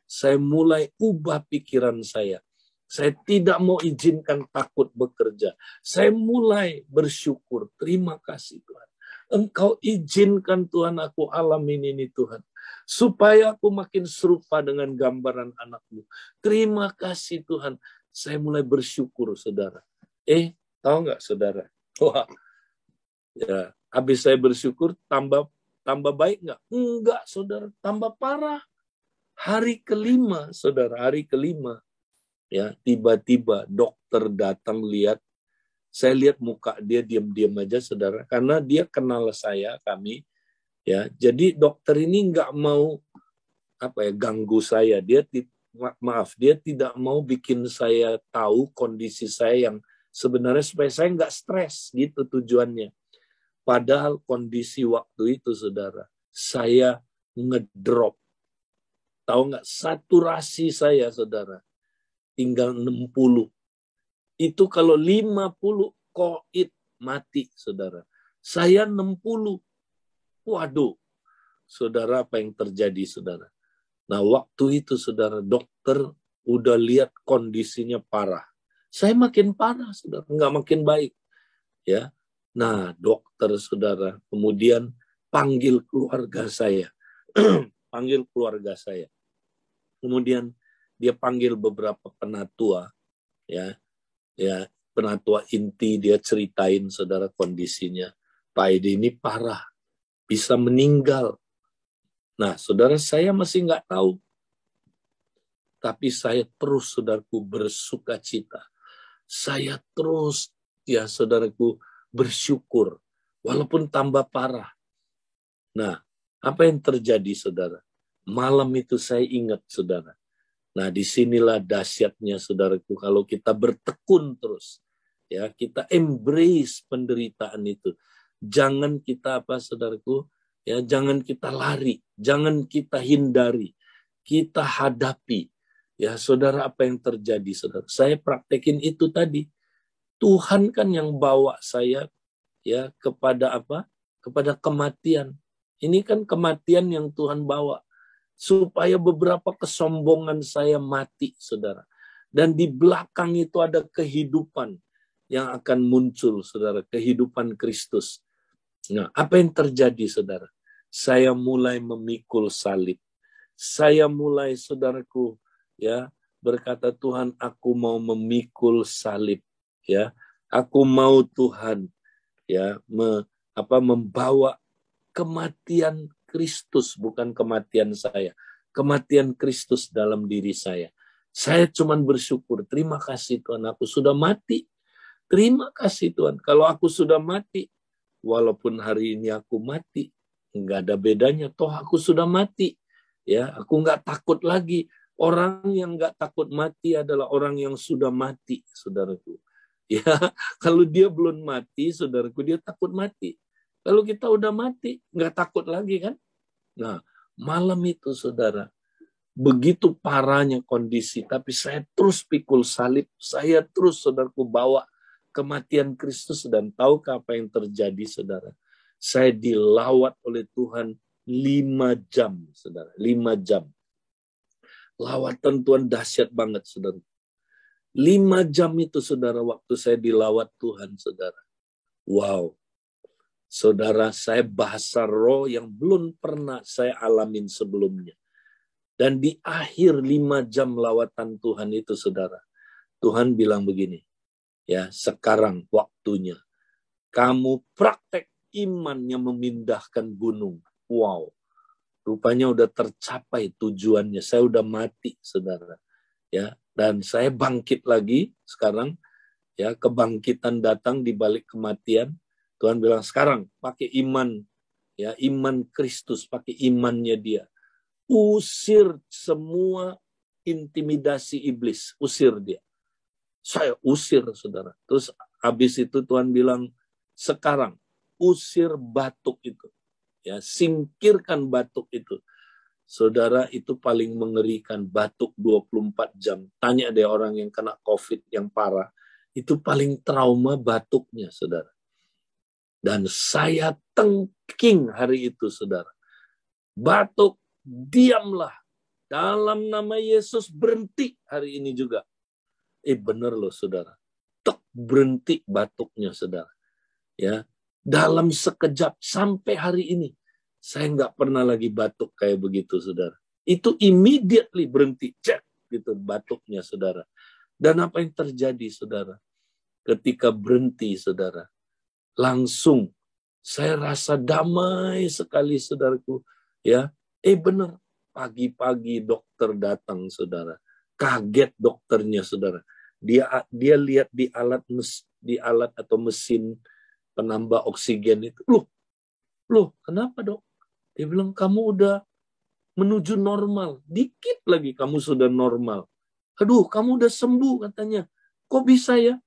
B: saya mulai ubah pikiran saya. Saya tidak mau izinkan takut bekerja. Saya mulai bersyukur. Terima kasih Tuhan. Engkau izinkan Tuhan aku alamin ini Tuhan. Supaya aku makin serupa dengan gambaran anakmu. Terima kasih Tuhan. Saya mulai bersyukur, saudara. Tahu nggak, saudara? Wah, ya, habis saya bersyukur, tambah baik nggak? Enggak, saudara. Tambah parah. Hari kelima, saudara, ya, tiba-tiba dokter datang lihat. Saya lihat muka dia diam-diam aja, saudara, karena dia kenal kami, ya. Jadi dokter ini nggak mau ganggu saya. Dia tidak mau bikin saya tahu kondisi saya yang sebenarnya supaya saya nggak stres, gitu tujuannya. Padahal kondisi waktu itu, saudara, saya ngedrop. Tahu nggak, saturasi saya, saudara, tinggal 60. Itu kalau 50 koit mati, saudara. Saya 60. Waduh, saudara, apa yang terjadi, saudara? Nah, waktu itu, saudara, dokter udah lihat kondisinya parah. Saya makin parah, saudara, nggak makin baik. Ya, nah, dokter, saudara, kemudian panggil keluarga saya. Panggil keluarga saya. Kemudian dia panggil beberapa penatua, ya, penatua inti, dia ceritain, saudara, kondisinya. Pak Edi ini parah, bisa meninggal. Nah, saudara, saya masih nggak tahu. Tapi saya terus, saudaraku, bersuka cita. Saya terus, ya, saudaraku, bersyukur. Walaupun tambah parah. Nah, apa yang terjadi, saudara? Malam itu saya ingat, saudara. Nah, disinilah dahsyatnya, saudaraku, kalau kita bertekun terus. Ya, kita embrace penderitaan itu. Jangan kita, saudaraku, ya, jangan kita lari, jangan kita hindari, kita hadapi. Ya, saudara, apa yang terjadi, saudara? Saya praktekin itu tadi. Tuhan kan yang bawa saya, ya, kepada kepada kematian. Ini kan kematian yang Tuhan bawa supaya beberapa kesombongan saya mati, saudara. Dan di belakang itu ada kehidupan yang akan muncul, saudara, kehidupan Kristus. Nah, apa yang terjadi, saudara? Saya mulai memikul salib. Saya mulai, saudaraku, ya, berkata, Tuhan, aku mau memikul salib, ya. Aku mau, Tuhan, ya, membawa kematian Kristus, bukan kematian saya. Kematian Kristus dalam diri saya. Saya cuma bersyukur. Terima kasih Tuhan, aku sudah mati. Terima kasih Tuhan. Kalau aku sudah mati, walaupun hari ini aku mati, nggak ada bedanya. Toh aku sudah mati. Ya, aku nggak takut lagi. Orang yang nggak takut mati adalah orang yang sudah mati, saudaraku. Ya, kalau dia belum mati, saudaraku, dia takut mati. Kalau kita udah mati, nggak takut lagi kan? Nah, malam itu, saudara, begitu parahnya kondisi, tapi saya terus pikul salib, saya terus, saudaraku, bawa kematian Kristus, dan tahukah apa yang terjadi, saudara? Saya dilawat oleh Tuhan 5 jam, saudara, 5 jam. Lawatan Tuhan dahsyat banget, saudara. 5 jam itu, saudara, waktu saya dilawat Tuhan, saudara. Wow. Saudara, saya bahasa roh yang belum pernah saya alamin sebelumnya. Dan di akhir 5 jam lawatan Tuhan itu, saudara, Tuhan bilang begini, ya, sekarang waktunya. Kamu praktek iman yang memindahkan gunung. Wow. Rupanya udah tercapai tujuannya. Saya udah mati, saudara. Ya, dan saya bangkit lagi sekarang, ya, kebangkitan datang di balik kematian. Tuhan bilang sekarang pakai iman, ya, iman Kristus, pakai imannya dia. Usir semua intimidasi iblis, usir dia. Saya usir, saudara. Terus habis itu Tuhan bilang, sekarang usir batuk itu. Ya, singkirkan batuk itu. Saudara, itu paling mengerikan, batuk 24 jam. Tanya deh orang yang kena COVID yang parah. Itu paling trauma batuknya, saudara. Dan saya tengking hari itu, saudara. Batuk, diamlah. Dalam nama Yesus berhenti hari ini juga. Bener loh, saudara. Tek, berhenti batuknya, saudara. Ya, dalam sekejap sampai hari ini. Saya nggak pernah lagi batuk kayak begitu, saudara. Itu immediately berhenti, cek gitu batuknya, saudara. Dan apa yang terjadi, saudara? Ketika berhenti, saudara, langsung saya rasa damai sekali, saudaraku. Ya, benar. Pagi-pagi dokter datang, saudara. Kaget dokternya, saudara. Dia lihat di alat atau mesin penambah oksigen itu. Loh, kenapa dok? Dia bilang, kamu udah menuju normal. Dikit lagi kamu sudah normal. Aduh, kamu udah sembuh katanya. Kok bisa ya?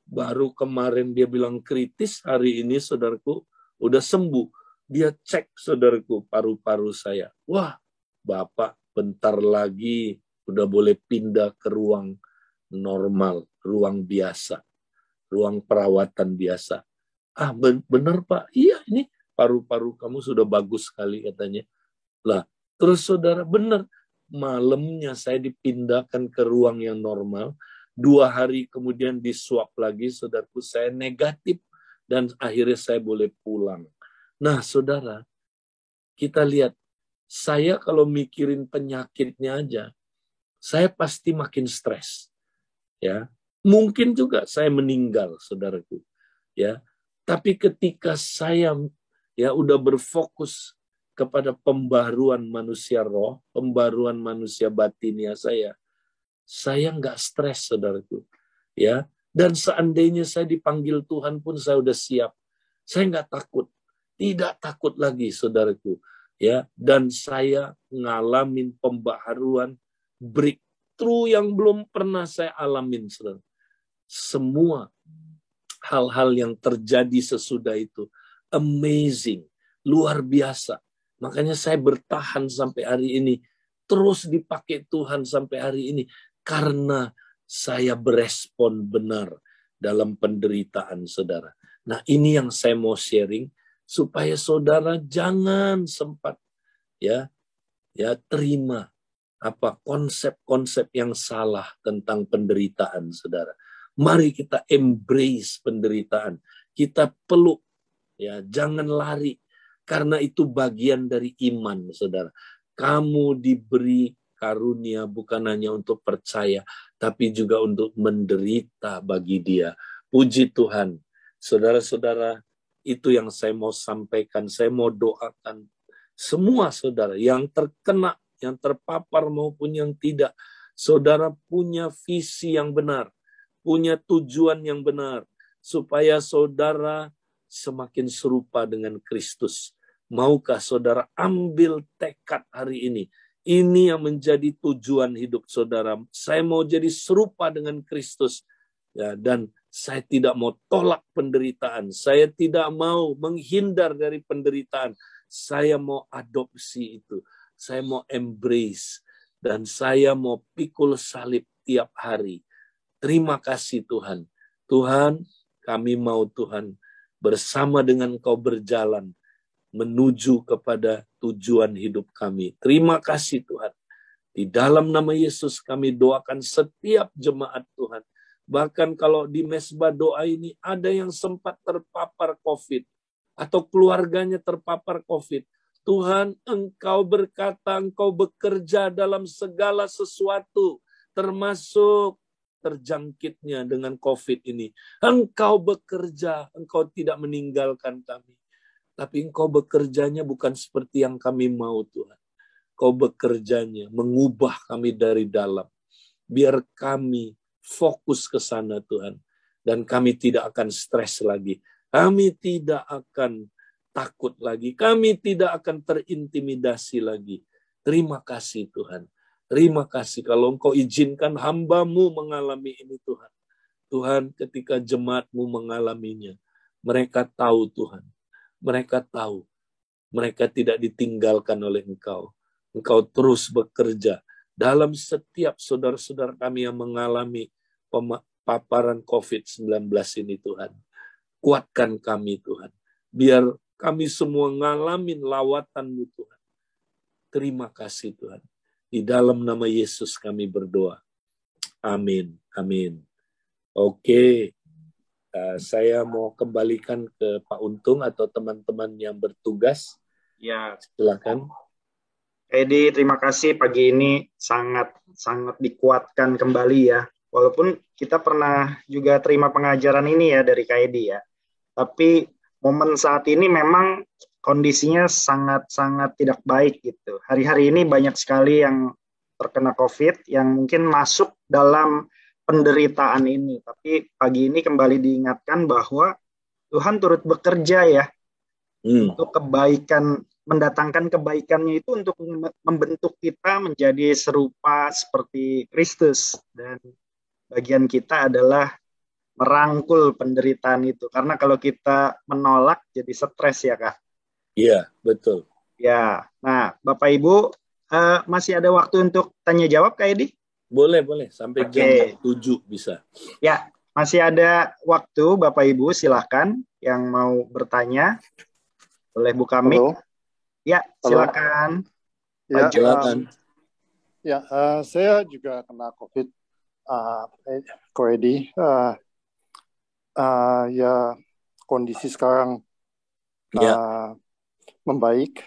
B: Baru kemarin dia bilang kritis, hari ini saudaraku udah sembuh. Dia cek, saudaraku, paru-paru saya. Wah, Bapak bentar lagi udah boleh pindah ke ruang normal, ruang biasa, ruang perawatan biasa. Benar Pak? Iya, ini paru-paru kamu sudah bagus sekali katanya. Lah, terus saudara, benar. Malamnya saya dipindahkan ke ruang yang normal. 2 hari kemudian diswab lagi, saudaraku, saya negatif. Dan akhirnya saya boleh pulang. Nah, saudara, kita lihat. Saya kalau mikirin penyakitnya aja, saya pasti makin stres. Ya, mungkin juga saya meninggal, saudaraku. Ya, tapi ketika saya udah berfokus kepada pembaruan manusia roh, pembaruan manusia batinnya saya nggak stres, saudaraku. Ya, dan seandainya saya dipanggil Tuhan pun saya udah siap. Saya nggak takut, tidak takut lagi, saudaraku. Ya, dan saya ngalamin pembaharuan, breakthrough yang belum pernah saya alamin, saudara. Semua hal-hal yang terjadi sesudah itu amazing, luar biasa. Makanya saya bertahan sampai hari ini, terus dipakai Tuhan sampai hari ini, karena saya berespon benar dalam penderitaan, saudara. Nah, ini yang saya mau sharing, supaya saudara jangan sempat ya terima konsep-konsep yang salah tentang penderitaan, saudara. Mari kita embrace penderitaan. Kita peluk, ya, jangan lari, karena itu bagian dari iman, saudara. Kamu diberi karunia bukan hanya untuk percaya, tapi juga untuk menderita bagi Dia. Puji Tuhan. Saudara-saudara, itu yang saya mau sampaikan. Saya mau doakan semua saudara yang terkena, yang terpapar maupun yang tidak. Saudara punya visi yang benar, punya tujuan yang benar, supaya saudara semakin serupa dengan Kristus. Maukah saudara ambil tekad hari ini? Ini yang menjadi tujuan hidup saudara. Saya mau jadi serupa dengan Kristus. Ya, dan Saya tidak mau tolak penderitaan. Saya tidak mau menghindar dari penderitaan. Saya mau adopsi itu. Saya mau embrace. Dan saya mau pikul salib tiap hari. Terima kasih Tuhan. Tuhan, kami mau Tuhan bersama dengan Engkau berjalan menuju kepada tujuan hidup kami. Terima kasih Tuhan. Di dalam nama Yesus kami doakan setiap jemaat Tuhan. Bahkan kalau di mesbah doa ini ada yang sempat terpapar COVID atau keluarganya terpapar COVID. Tuhan, Engkau berkata, Engkau bekerja dalam segala sesuatu, termasuk terjangkitnya dengan COVID ini. Engkau bekerja, Engkau tidak meninggalkan kami. Tapi Engkau bekerjanya bukan seperti yang kami mau, Tuhan. Engkau bekerjanya mengubah kami dari dalam. Biar kami fokus ke sana, Tuhan. Dan kami tidak akan stres lagi. Kami tidak akan takut lagi. Kami tidak akan terintimidasi lagi. Terima kasih, Tuhan. Terima kasih kalau Engkau izinkan hamba-Mu mengalami ini, Tuhan. Tuhan, ketika jemaat-Mu mengalaminya, mereka tahu, Tuhan. Mereka tahu. Mereka tidak ditinggalkan oleh Engkau. Engkau terus bekerja dalam setiap saudara-saudara kami yang mengalami paparan COVID-19 ini, Tuhan. Kuatkan kami, Tuhan. Biar kami semua ngalamin lawatan-Mu, Tuhan. Terima kasih, Tuhan. Di dalam nama Yesus kami berdoa. Amin. Amin. Oke. Saya mau kembalikan ke Pak Untung atau teman-teman yang bertugas.
C: Ya.
B: Silakan.
C: Edi, terima kasih pagi ini sangat dikuatkan kembali ya. Walaupun kita pernah juga terima pengajaran ini ya dari Kak Edi ya. Tapi momen saat ini memang kondisinya sangat tidak baik gitu. Hari-hari ini banyak sekali yang terkena COVID yang mungkin masuk dalam penderitaan ini. Tapi pagi ini kembali diingatkan bahwa Tuhan turut bekerja ya untuk kebaikan, mendatangkan kebaikannya itu untuk membentuk kita menjadi serupa seperti Kristus. Dan bagian kita adalah merangkul penderitaan itu. Karena kalau kita menolak jadi stres ya Kak.
B: Iya, betul.
C: Ya, nah Bapak Ibu masih ada waktu untuk tanya jawab Kak Edi?
B: Boleh. Sampai jam 7 bisa.
C: Ya, masih ada waktu Bapak Ibu, silahkan yang mau bertanya. Boleh buka mic. Ya, silakan.
D: Ya,
B: silakan.
D: Saya juga kena COVID. Ya, kondisi sekarang membaik.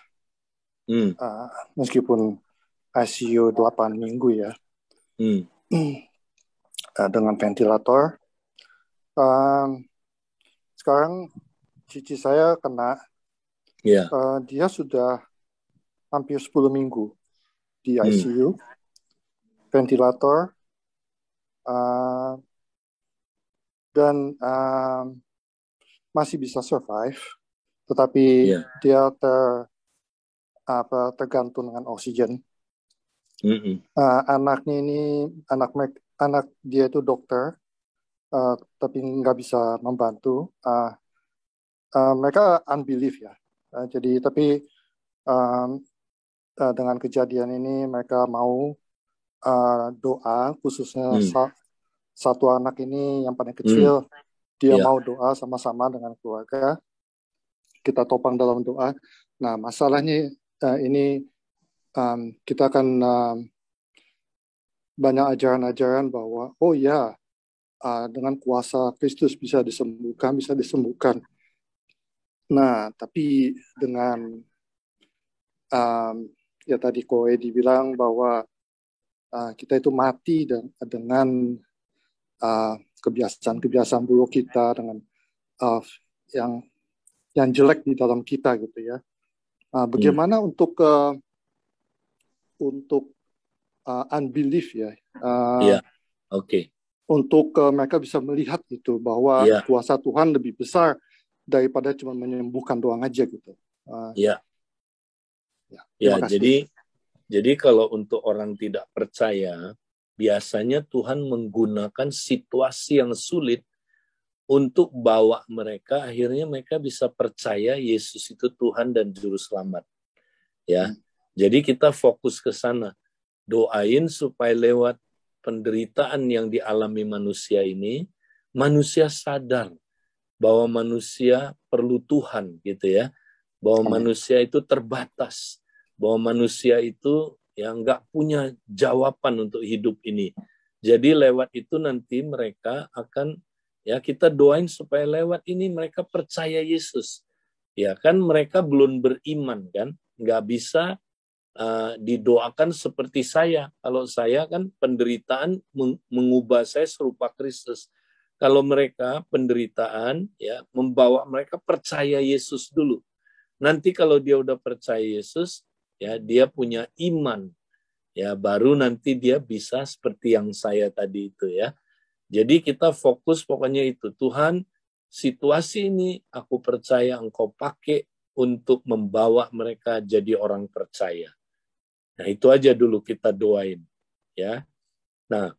D: Meskipun ICU 8 minggu ya. Dengan ventilator. Sekarang cici saya kena. Dia sudah hampir 10 minggu di ICU, ventilator, dan masih bisa survive, tetapi dia tergantung dengan oksigen. Anaknya ini, anak dia itu dokter, tapi nggak bisa membantu. Mereka unbelief ya. Tapi dengan kejadian ini mereka mau doa, khususnya satu anak ini yang paling kecil, dia mau doa sama-sama dengan keluarga. Kita topang dalam doa. Nah, masalahnya ini kita akan banyak ajaran-ajaran bahwa dengan kuasa Kristus bisa disembuhkan. Nah, tapi dengan tadi Ko Edi bilang bahwa kita itu mati dengan kebiasaan buruk kita, dengan yang jelek di dalam kita gitu ya. Bagaimana untuk unbelief ya? Untuk mereka bisa melihat itu bahwa kuasa Tuhan lebih besar daripada cuma menyembuhkan doang aja gitu.
B: Jadi kalau untuk orang tidak percaya, biasanya Tuhan menggunakan situasi yang sulit untuk bawa mereka, akhirnya mereka bisa percaya Yesus itu Tuhan dan Juru Selamat. Ya, jadi kita fokus ke sana. Doain supaya lewat penderitaan yang dialami manusia ini, manusia sadar bahwa manusia perlu Tuhan, gitu ya. Bahwa manusia itu terbatas, bahwa manusia itu yang nggak punya jawaban untuk hidup ini. Jadi lewat itu nanti mereka akan, ya kita doain supaya lewat ini mereka percaya Yesus. Ya kan mereka belum beriman kan, nggak bisa didoakan seperti saya. Kalau saya kan penderitaan mengubah saya serupa Kristus. Kalau mereka penderitaan ya membawa mereka percaya Yesus dulu. Nanti kalau dia udah percaya Yesus, ya dia punya iman. Ya baru nanti dia bisa seperti yang saya tadi itu ya. Jadi kita fokus pokoknya itu. Tuhan, situasi ini aku percaya Engkau pakai untuk membawa mereka jadi orang percaya. Nah, itu aja dulu kita doain, ya. Nah,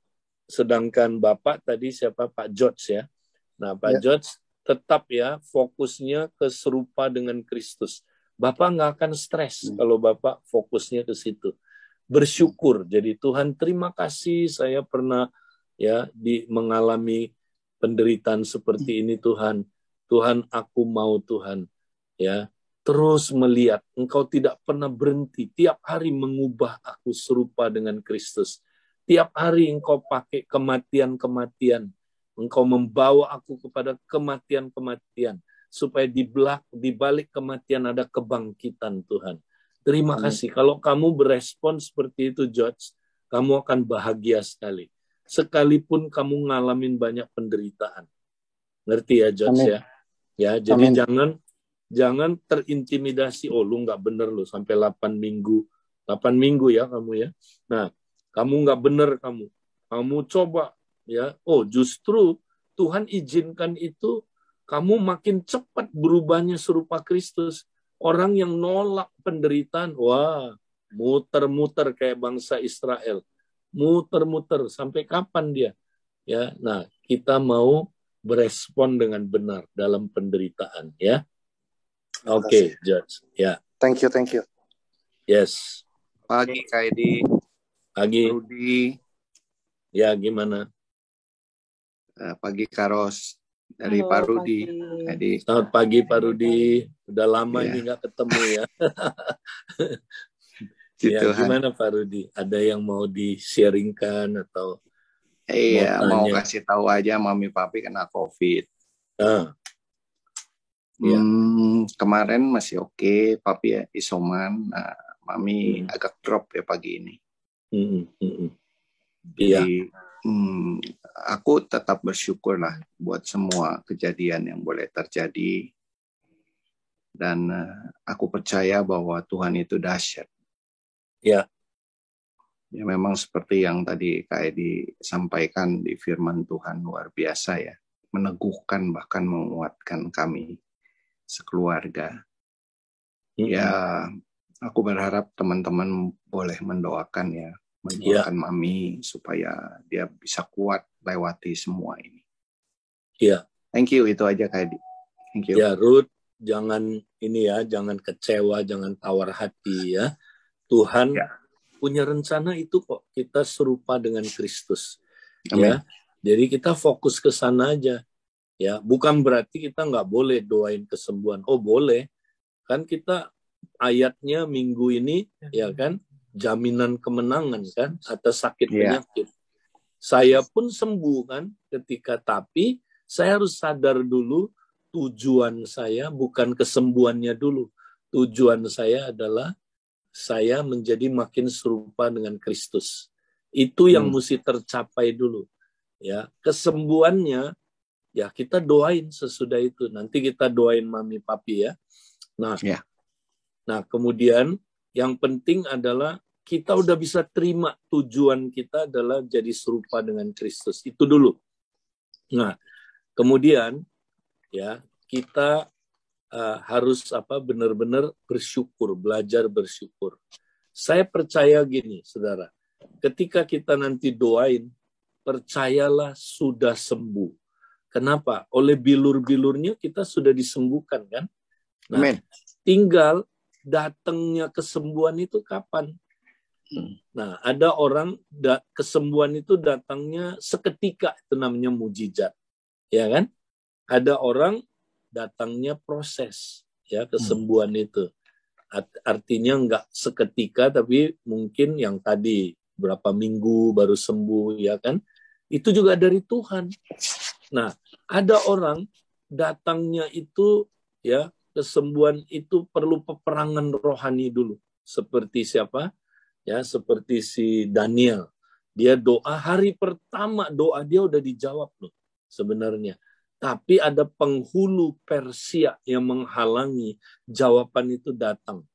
B: sedangkan Bapak tadi siapa? Pak George ya. Nah, Pak George tetap ya fokusnya ke serupa dengan Kristus. Bapak nggak akan stres kalau Bapak fokusnya ke situ. Bersyukur. Jadi Tuhan terima kasih saya pernah ya mengalami penderitaan seperti ini Tuhan. Tuhan aku mau Tuhan. Ya. Terus melihat, Engkau tidak pernah berhenti. Tiap hari mengubah aku serupa dengan Kristus. Tiap hari Engkau pakai kematian-kematian. Engkau membawa aku kepada kematian-kematian. Supaya di balik kematian ada kebangkitan Tuhan. Terima kasih. Kalau kamu berespon seperti itu, George, kamu akan bahagia sekali. Sekalipun kamu ngalamin banyak penderitaan. Ngerti ya, George ya? Ya, jadi jangan terintimidasi, oh lu nggak bener lu sampai 8 minggu ya kamu ya. Nah, kamu nggak bener kamu coba ya, oh justru Tuhan izinkan itu, kamu makin cepat berubahnya serupa Kristus. Orang yang nolak penderitaan, wah muter-muter kayak bangsa Israel, muter-muter sampai kapan dia? Ya, nah kita mau berespon dengan benar dalam penderitaan ya. Oke, George. Ya.
D: Thank you.
B: Yes.
E: Pagi, Kak Edi.
B: Pagi.
E: Rudi.
B: Ya, gimana?
E: Pagi, Karos. Dari Pak Rudi. Edi.
B: Selamat pagi, Pak Rudi. Udah lama ini nggak ketemu ya. Ya, gimana Pak Rudi? Ada yang mau di-sharingkan atau
E: mau kasih tahu aja Mami Papi kena COVID.
B: Ya.
E: Kemarin masih oke, Papi ya isoman. Nah, Mami agak drop ya pagi ini. Jadi aku tetap bersyukur lah buat semua kejadian yang boleh terjadi. Dan aku percaya bahwa Tuhan itu dahsyat.
B: Ya.
E: Ya memang seperti yang tadi Kak Edi sampaikan di firman Tuhan, luar biasa ya. Meneguhkan bahkan menguatkan kami sekeluarga. Ya, aku berharap teman-teman boleh mendoakan ya. Mendoakan Mami supaya dia bisa kuat lewati semua ini.
B: Iya.
E: Thank you, itu aja Kak Edi. Thank you.
B: Ya, Ruth, jangan jangan kecewa, jangan tawar hati ya. Tuhan punya rencana itu kok, kita serupa dengan Kristus. Ya. Jadi kita fokus ke sana aja. Ya, bukan berarti kita nggak boleh doain kesembuhan. Oh, boleh. Kan kita ayatnya minggu ini ya kan, jaminan kemenangan kan atas sakit penyakit. Saya pun sembuh kan tapi saya harus sadar dulu tujuan saya bukan kesembuhannya dulu. Tujuan saya adalah saya menjadi makin serupa dengan Kristus. Itu yang mesti tercapai dulu. Ya, kesembuhannya ya kita doain sesudah itu. Nanti kita doain Mami Papi ya. Nah, kemudian yang penting adalah kita udah bisa terima tujuan kita adalah jadi serupa dengan Kristus. Itu dulu. Nah, kemudian ya kita harus benar-benar bersyukur, belajar bersyukur. Saya percaya gini, saudara. Ketika kita nanti doain, percayalah sudah sembuh. Kenapa? Oleh bilur-bilurnya kita sudah disembuhkan kan? Nah,
E: Amin.
B: tinggal datangnya kesembuhan itu kapan? Nah, ada orang kesembuhan itu datangnya seketika, itu namanya mujizat. Ya kan? Ada orang datangnya proses, ya, kesembuhan itu. Artinya enggak seketika, tapi mungkin yang tadi berapa minggu baru sembuh, ya kan? Itu juga dari Tuhan. Nah, ada orang datangnya itu, ya, kesembuhan itu perlu peperangan rohani dulu. Seperti siapa? Ya, seperti si Daniel. Dia doa hari pertama, doa dia udah dijawab loh sebenarnya. Tapi ada penghulu Persia yang menghalangi jawaban itu datang.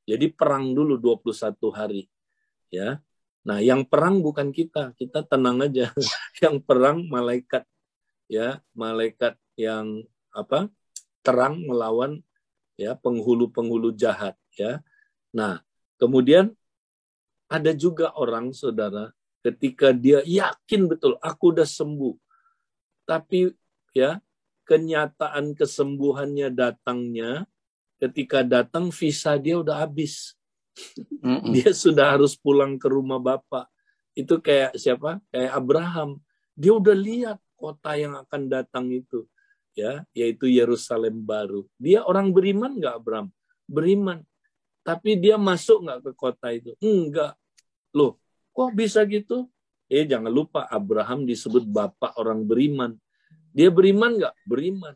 B: Jadi perang dulu 21 hari. Ya. Nah, yang perang bukan kita tenang aja. Yang perang malaikat, ya, malaikat yang terang melawan, ya, penghulu-penghulu jahat, ya. Nah, kemudian ada juga orang, saudara, ketika dia yakin betul aku udah sembuh, tapi, ya, kenyataan kesembuhannya datangnya ketika datang visa dia udah habis. Dia sudah harus pulang ke rumah Bapak. Itu kayak siapa? Kayak Abraham. Dia udah lihat kota yang akan datang itu, ya, yaitu Yerusalem baru. Dia orang beriman nggak, Abraham? Beriman. Tapi dia masuk nggak ke kota itu? Enggak. Loh, kok bisa gitu? Jangan lupa Abraham disebut bapak orang beriman. Dia beriman nggak? Beriman.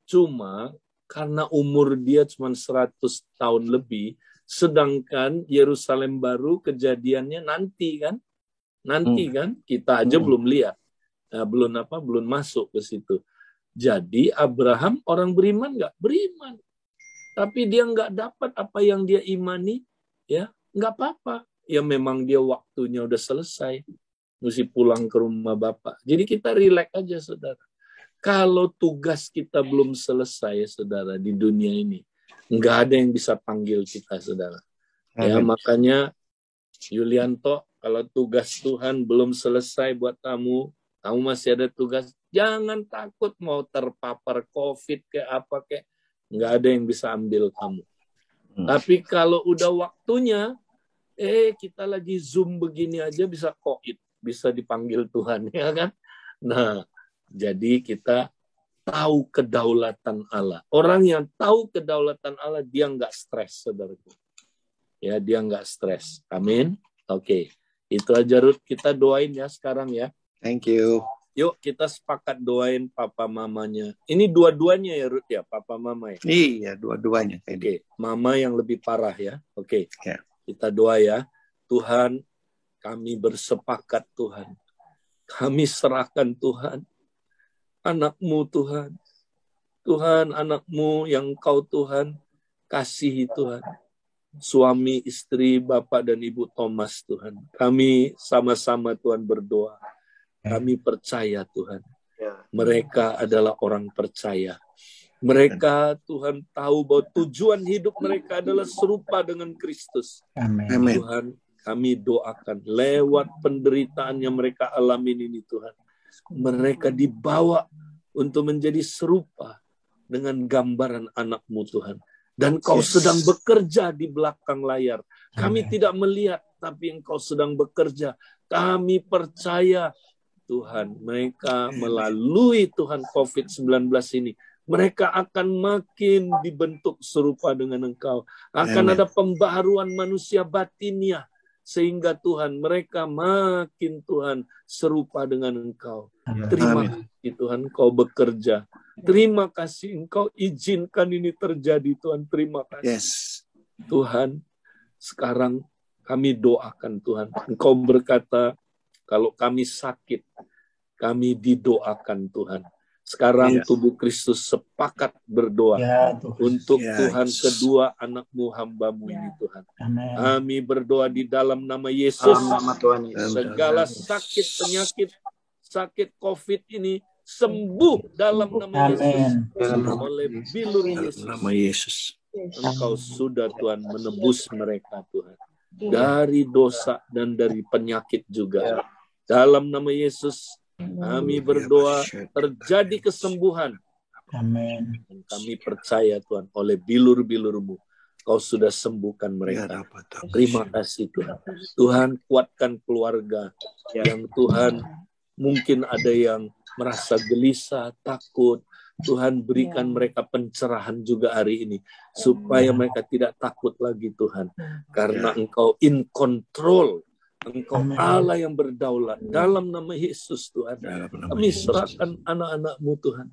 B: Cuma karena umur dia cuma 100 tahun lebih, sedangkan Yerusalem baru kejadiannya nanti kan? Nanti kan? Kita aja belum lihat. Nah, belum masuk ke situ. Jadi Abraham orang beriman nggak? Beriman. Tapi dia nggak dapat apa yang dia imani, ya nggak apa-apa. Ya memang dia waktunya udah selesai. Mesti pulang ke rumah Bapak. Jadi kita rileks aja, saudara. Kalau tugas kita belum selesai, saudara, di dunia ini, nggak ada yang bisa panggil kita, saudara. Ya, makanya Yulianto, kalau tugas Tuhan belum selesai buat kamu masih ada tugas, jangan takut mau terpapar COVID kayak apa kayak, nggak ada yang bisa ambil kamu. Tapi kalau udah waktunya, kita lagi Zoom begini aja bisa COVID, bisa dipanggil Tuhan, ya kan? Nah, jadi kita tahu kedaulatan Allah. Orang yang tahu kedaulatan Allah, dia nggak stres, saudaraku. Ya, dia nggak stres. Amin. Oke. Itu aja, Ruth. Kita doain ya sekarang ya.
E: Thank you.
B: Yuk, kita sepakat doain papa mamanya. Ini dua-duanya ya, Ruth, ya? Papa mama ya?
E: Iya, dua-duanya.
B: Oke. Mama yang lebih parah ya. Oke.
E: Ya.
B: Kita doa ya. Tuhan, kami bersepakat, Tuhan. Kami serahkan, Tuhan, anak-Mu, Tuhan. Tuhan, anak-Mu yang Kau, Tuhan, kasihi, Tuhan. Suami, istri, Bapak dan Ibu Thomas, Tuhan. Kami sama-sama, Tuhan, berdoa. Kami percaya, Tuhan. Mereka adalah orang percaya. Mereka, Tuhan, tahu bahwa tujuan hidup mereka adalah serupa dengan Kristus.
A: Amin.
B: Tuhan, kami doakan lewat penderitaan yang mereka alami ini, Tuhan. Mereka dibawa untuk menjadi serupa dengan gambaran anak-Mu, Tuhan. Dan Kau sedang bekerja di belakang layar. Kami tidak melihat, tapi Engkau sedang bekerja. Kami percaya, Tuhan, mereka melalui Tuhan COVID-19 ini, mereka akan makin dibentuk serupa dengan Engkau. Akan ada pembaharuan manusia batinnya. Sehingga Tuhan, mereka makin, Tuhan, serupa dengan Engkau. Terima kasih, Tuhan, Engkau bekerja. Terima kasih, Engkau izinkan ini terjadi, Tuhan. Terima kasih. Tuhan, sekarang kami doakan, Tuhan. Engkau berkata, kalau kami sakit, kami didoakan, Tuhan. Sekarang tubuh Kristus sepakat berdoa untuk Tuhan kedua anak-Mu, hamba-Mu ini, Tuhan.
A: Amen.
B: Kami berdoa di dalam nama Yesus. Segala sakit, penyakit, sakit COVID ini sembuh dalam nama Yesus. Oleh bilur Yesus.
E: Nama Yesus.
B: Engkau sudah, Tuhan, menebus mereka, Tuhan. Dari dosa dan dari penyakit juga. Dalam nama Yesus, Kami berdoa terjadi kesembuhan.
A: Amin.
B: Dan kami percaya Tuhan, oleh bilur-bilur-Mu, Kau sudah sembuhkan mereka. Terima kasih Tuhan. Tuhan, kuatkan keluarga yang Tuhan mungkin ada yang merasa gelisah, takut. Tuhan, berikan mereka pencerahan juga hari ini, supaya mereka tidak takut lagi Tuhan. Karena Engkau in control. Engkau Allah yang berdaulat. Dalam nama Yesus Tuhan, kami serahkan anak-anak-Mu Tuhan.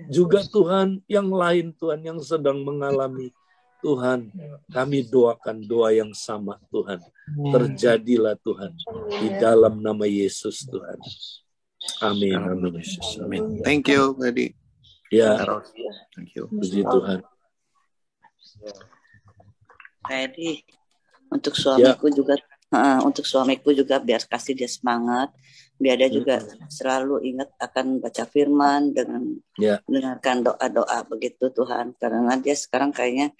B: Juga Tuhan, yang lain Tuhan, yang sedang mengalami Tuhan, kami doakan doa yang sama Tuhan. Terjadilah Tuhan, di dalam nama Yesus Tuhan. Amin. Amin.
E: Amin. Thank you, Buddy.
B: Ya,
E: Thank you.
B: puji Tuhan.
F: Jadi untuk suamiku juga, untuk suamiku juga biar kasih dia semangat, biar dia juga selalu ingat akan baca firman dengan mendengarkan doa-doa begitu Tuhan. Karena dia sekarang kayaknya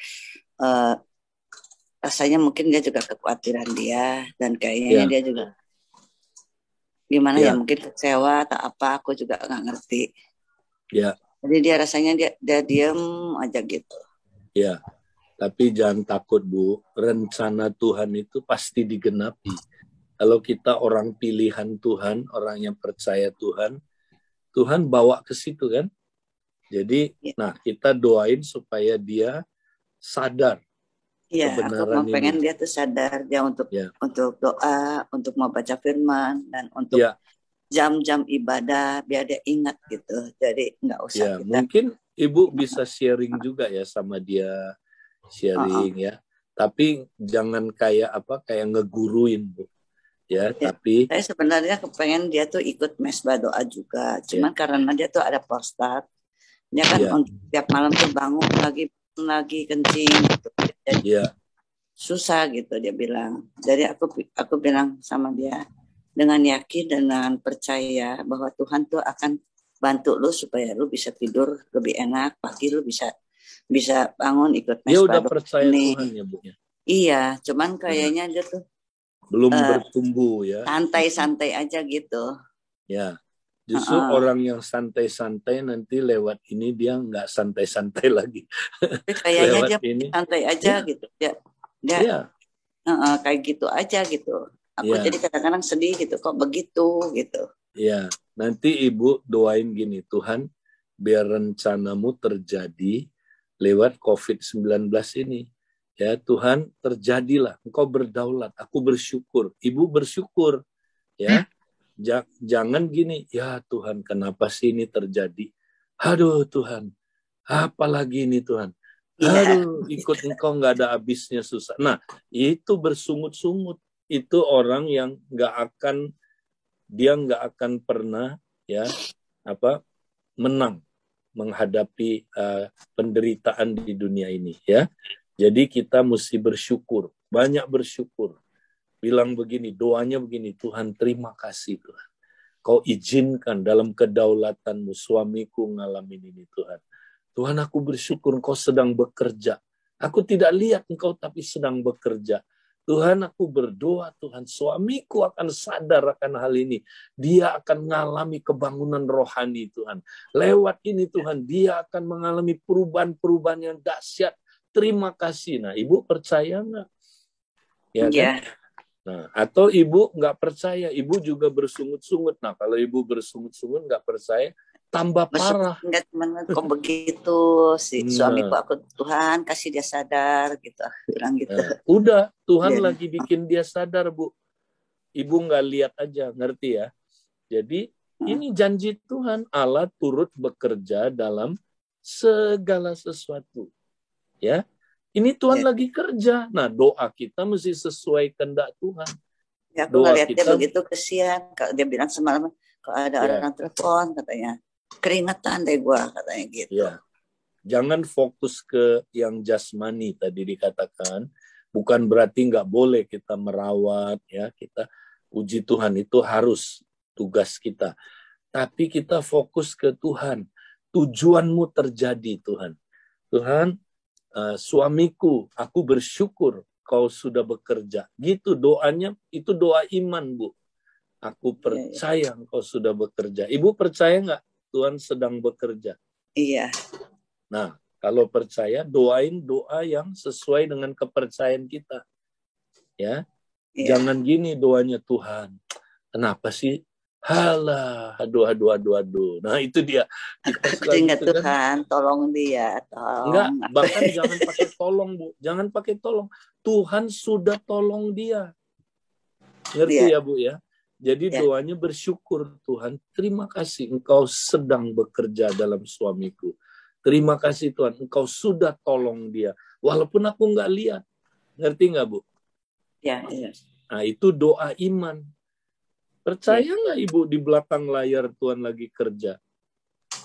F: rasanya mungkin dia juga kekhawatiran dia, dan kayaknya dia juga gimana ya, mungkin kecewa atau apa, aku juga nggak ngerti. Jadi dia rasanya dia diam aja gitu. Ya,
B: tapi jangan takut Bu, rencana Tuhan itu pasti digenapi. Kalau kita orang pilihan Tuhan, orang yang percaya Tuhan, Tuhan bawa ke situ kan. Jadi, nah kita doain supaya dia sadar.
F: Iya, aku mau pengen dia tuh sadar dia untuk doa, untuk mau baca firman, dan untuk jam-jam ibadah biar dia ingat gitu. Jadi nggak usah kita.
B: Mungkin Ibu bisa sharing juga ya sama dia, sharing ya. Tapi jangan kayak ngeguruin Bu. Tapi
F: saya sebenarnya kepengen dia tuh ikut mesbah doa juga. Cuman karena dia tuh ada prostat, dia kan untuk tiap malam tuh bangun lagi kencing gitu. Jadi susah gitu dia bilang. Jadi aku bilang sama dia, dengan yakin dan dengan percaya bahwa Tuhan tuh akan bantu lu supaya lu bisa tidur lebih enak, pagi lu bisa bangun ikut mesbah.
B: Dia udah percaya ini. Tuhan ya Bu.
F: Iya, cuman kayaknya dia tuh
B: belum bertumbuh ya.
F: Santai-santai aja gitu.
B: Ya, justru orang yang santai-santai nanti lewat ini dia nggak santai-santai lagi.
F: Kayaknya dia santai aja gitu. Dia kayak gitu aja gitu. Aku jadi kadang-kadang sedih gitu, kok begitu gitu.
B: Ya, nanti Ibu doain gini, Tuhan biar rencanamu terjadi lewat COVID-19 ini. Ya Tuhan, terjadilah, Engkau berdaulat, aku bersyukur. Ibu bersyukur. Ya, jangan gini, ya Tuhan kenapa sih ini terjadi? Aduh Tuhan, apalagi ini Tuhan? Aduh, ikut Engkau nggak ada habisnya susah. Nah, itu bersungut-sungut. Itu orang yang nggak akan pernah menang menghadapi penderitaan di dunia ini ya. Jadi kita mesti bersyukur, banyak bersyukur. Bilang begini, doanya begini, Tuhan terima kasih Tuhan. Kau izinkan dalam kedaulatanmu suamiku ngalamin ini Tuhan. Tuhan aku bersyukur Engkau sedang bekerja. Aku tidak lihat Engkau tapi sedang bekerja. Tuhan aku berdoa Tuhan suamiku akan sadar akan hal ini. Dia akan mengalami kebangunan rohani Tuhan. Lewat ini Tuhan dia akan mengalami perubahan-perubahan yang dahsyat. Terima kasih. Nah Ibu percaya nggak? Ya kan? Nah, atau Ibu nggak percaya, Ibu juga bersungut-sungut. Nah kalau Ibu bersungut-sungut nggak percaya, tambah parah.
F: Enggak cuman kok begitu sih suamiku, aku Tuhan kasih dia sadar gitu, bilang gitu.
B: Udah Tuhan lagi bikin dia sadar Bu. Ibu nggak lihat aja, ngerti ya? Jadi ini janji Tuhan, Allah turut bekerja dalam segala sesuatu. Ya, ini Tuhan lagi kerja. Nah doa kita mesti sesuai kehendak Tuhan.
F: Ya aku ngeliat dia begitu kesian. Dia bilang semalam kalau ada orang telepon katanya. Keringetan deh gue katanya gitu.
B: Ya. Jangan fokus ke yang jasmani tadi dikatakan. Bukan berarti nggak boleh kita merawat ya, kita puji Tuhan itu harus tugas kita. Tapi kita fokus ke Tuhan. Tujuanmu terjadi Tuhan. Tuhan, suamiku, aku bersyukur kau sudah bekerja. Gitu doanya, itu doa iman Bu. Aku percaya Engkau sudah bekerja. Ibu percaya nggak Tuhan sedang bekerja?
F: Iya.
B: Nah, kalau percaya, doain doa yang sesuai dengan kepercayaan kita. Ya, jangan gini doanya, Tuhan, kenapa sih? Halah, aduh. Nah, itu dia. Kita
F: suka gitu Tuhan, tolong dia, tolong.
B: Enggak, bahkan jangan pakai tolong, Bu. Jangan pakai tolong. Tuhan sudah tolong dia. Ngerti ya, Bu ya? Jadi doanya bersyukur, Tuhan, terima kasih Engkau sedang bekerja dalam suamiku. Terima kasih Tuhan, Engkau sudah tolong dia. Walaupun aku nggak lihat. Ngerti nggak, Bu?
F: Ya.
B: Nah, itu doa iman. Percaya nggak Ibu di belakang layar Tuhan lagi kerja?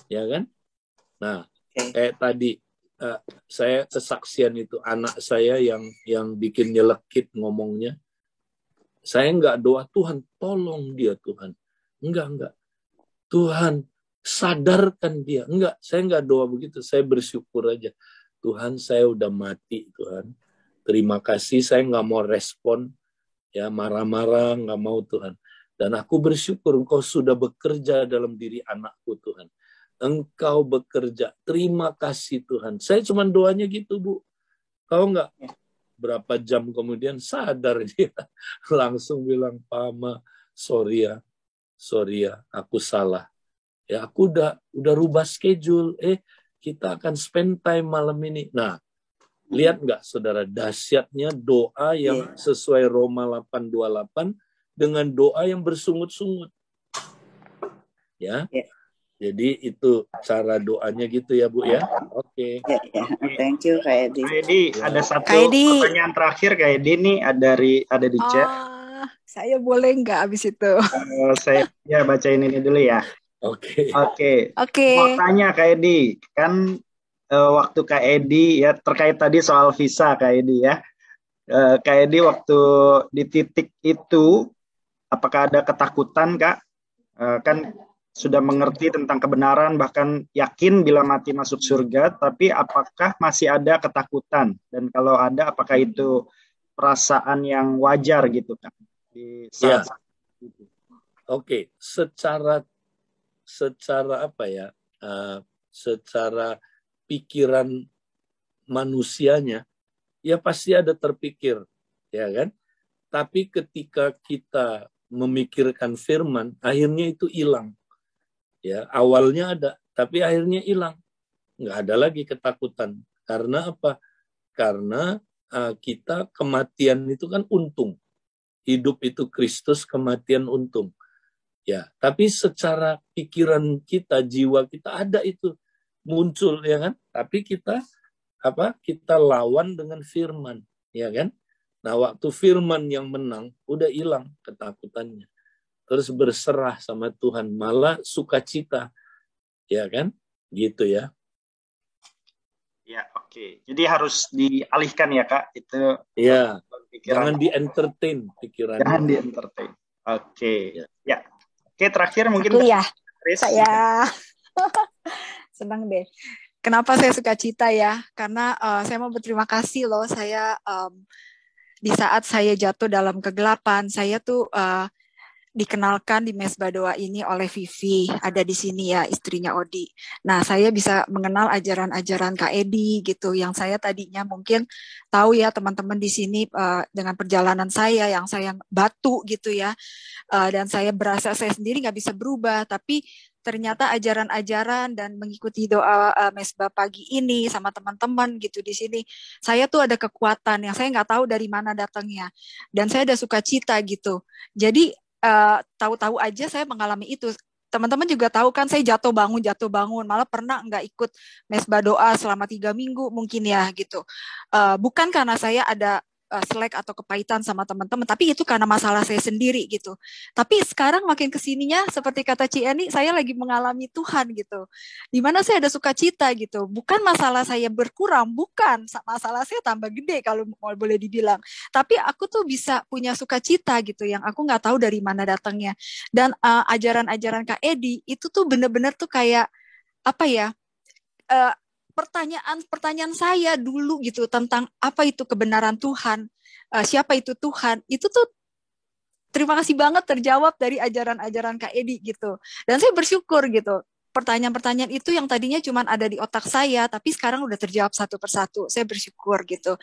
B: Ya kan? Nah, kayak tadi saya kesaksian itu anak saya yang bikin nyelekit ngomongnya. Saya nggak doa, Tuhan tolong dia Tuhan. Enggak. Tuhan sadarkan dia. Enggak, saya nggak doa begitu. Saya bersyukur aja. Tuhan, saya udah mati Tuhan. Terima kasih, saya nggak mau respon. Ya, marah-marah, nggak mau Tuhan. Dan aku bersyukur Engkau sudah bekerja dalam diri anakku Tuhan. Engkau bekerja. Terima kasih Tuhan. Saya cuma doanya gitu, Bu. Tahu nggak? Berapa jam kemudian sadar dia. Langsung bilang, Pama, sorry ya, aku salah. Ya, aku udah rubah schedule. Kita akan spend time malam ini. Nah, lihat nggak, saudara, dahsyatnya doa yang sesuai Roma 8:28 dengan doa yang bersungut-sungut. Ya. Jadi itu cara doanya gitu ya, Bu ya. Oke.
F: Thank you Kak Edi.
C: Kak Edi, ada satu pertanyaan terakhir Kak Edi nih, ada di chat.
G: Saya boleh nggak abis itu?
C: Saya bacain ini dulu ya.
B: Oke.
C: Mau tanya Kak Edi, kan waktu Kak Edi ya terkait tadi soal visa Kak Edi ya. Kak Edi waktu di titik itu apakah ada ketakutan Kak? Kan sudah mengerti tentang kebenaran, bahkan yakin bila mati masuk surga, tapi apakah masih ada ketakutan? Dan kalau ada, apakah itu perasaan yang wajar gitu Kak? Di saat itu.
B: Oke, secara apa ya? Secara pikiran manusianya, ya pasti ada terpikir, ya kan? Tapi ketika kita memikirkan firman, akhirnya itu hilang. Ya, awalnya ada, tapi akhirnya hilang. Nggak ada lagi ketakutan. Karena apa? Karena kita kematian itu kan untung. Hidup itu Kristus, kematian untung. Ya, tapi secara pikiran kita, jiwa kita ada itu muncul, ya kan? Tapi kita lawan dengan firman, ya kan? Nah, waktu firman yang menang, udah hilang ketakutannya. Terus berserah sama Tuhan, malah sukacita, ya kan? Gitu ya.
C: Ya, oke. Jadi harus dialihkan ya Kak, itu.
B: Ya, jangan di-entertain pikirannya.
C: Jangan di-entertain. Oke. Ya. Oke, terakhir mungkin.
G: Aku ya, saya senang deh. Kenapa saya sukacita ya? Karena saya mau berterima kasih loh, saya di saat saya jatuh dalam kegelapan, saya tuh dikenalkan di Mesbah Doa ini oleh Vivi, ada di sini ya, istrinya Odi. Nah, saya bisa mengenal ajaran-ajaran Kak Edi gitu, yang saya tadinya mungkin tahu ya teman-teman di sini dengan perjalanan saya yang saya batu gitu ya, dan saya berasa saya sendiri nggak bisa berubah, tapi ternyata ajaran-ajaran dan mengikuti doa Mesbah pagi ini sama teman-teman gitu di sini, saya tuh ada kekuatan yang saya nggak tahu dari mana datangnya, dan saya ada sukacita gitu. Jadi tahu-tahu aja saya mengalami itu. Teman-teman juga tahu kan, saya jatuh bangun, malah pernah nggak ikut Mesbah Doa selama 3 minggu mungkin ya gitu. Bukan karena saya ada selek atau kepahitan sama teman-teman, tapi itu karena masalah saya sendiri gitu. Tapi sekarang makin kesininya seperti kata Cieni, saya lagi mengalami Tuhan gitu, dimana saya ada sukacita gitu. Bukan masalah saya berkurang, bukan, masalah saya tambah gede kalau boleh dibilang. Tapi aku tuh bisa punya sukacita gitu, yang aku nggak tahu dari mana datangnya. Dan ajaran-ajaran Kak Edi itu tuh bener-bener tuh kayak apa ya? Pertanyaan saya dulu gitu tentang apa itu kebenaran Tuhan, siapa itu Tuhan, itu tuh terima kasih banget terjawab dari ajaran-ajaran Kak Edi gitu. Dan saya bersyukur gitu. Pertanyaan-pertanyaan itu yang tadinya cuma ada di otak saya, tapi sekarang udah terjawab satu persatu. Saya bersyukur gitu.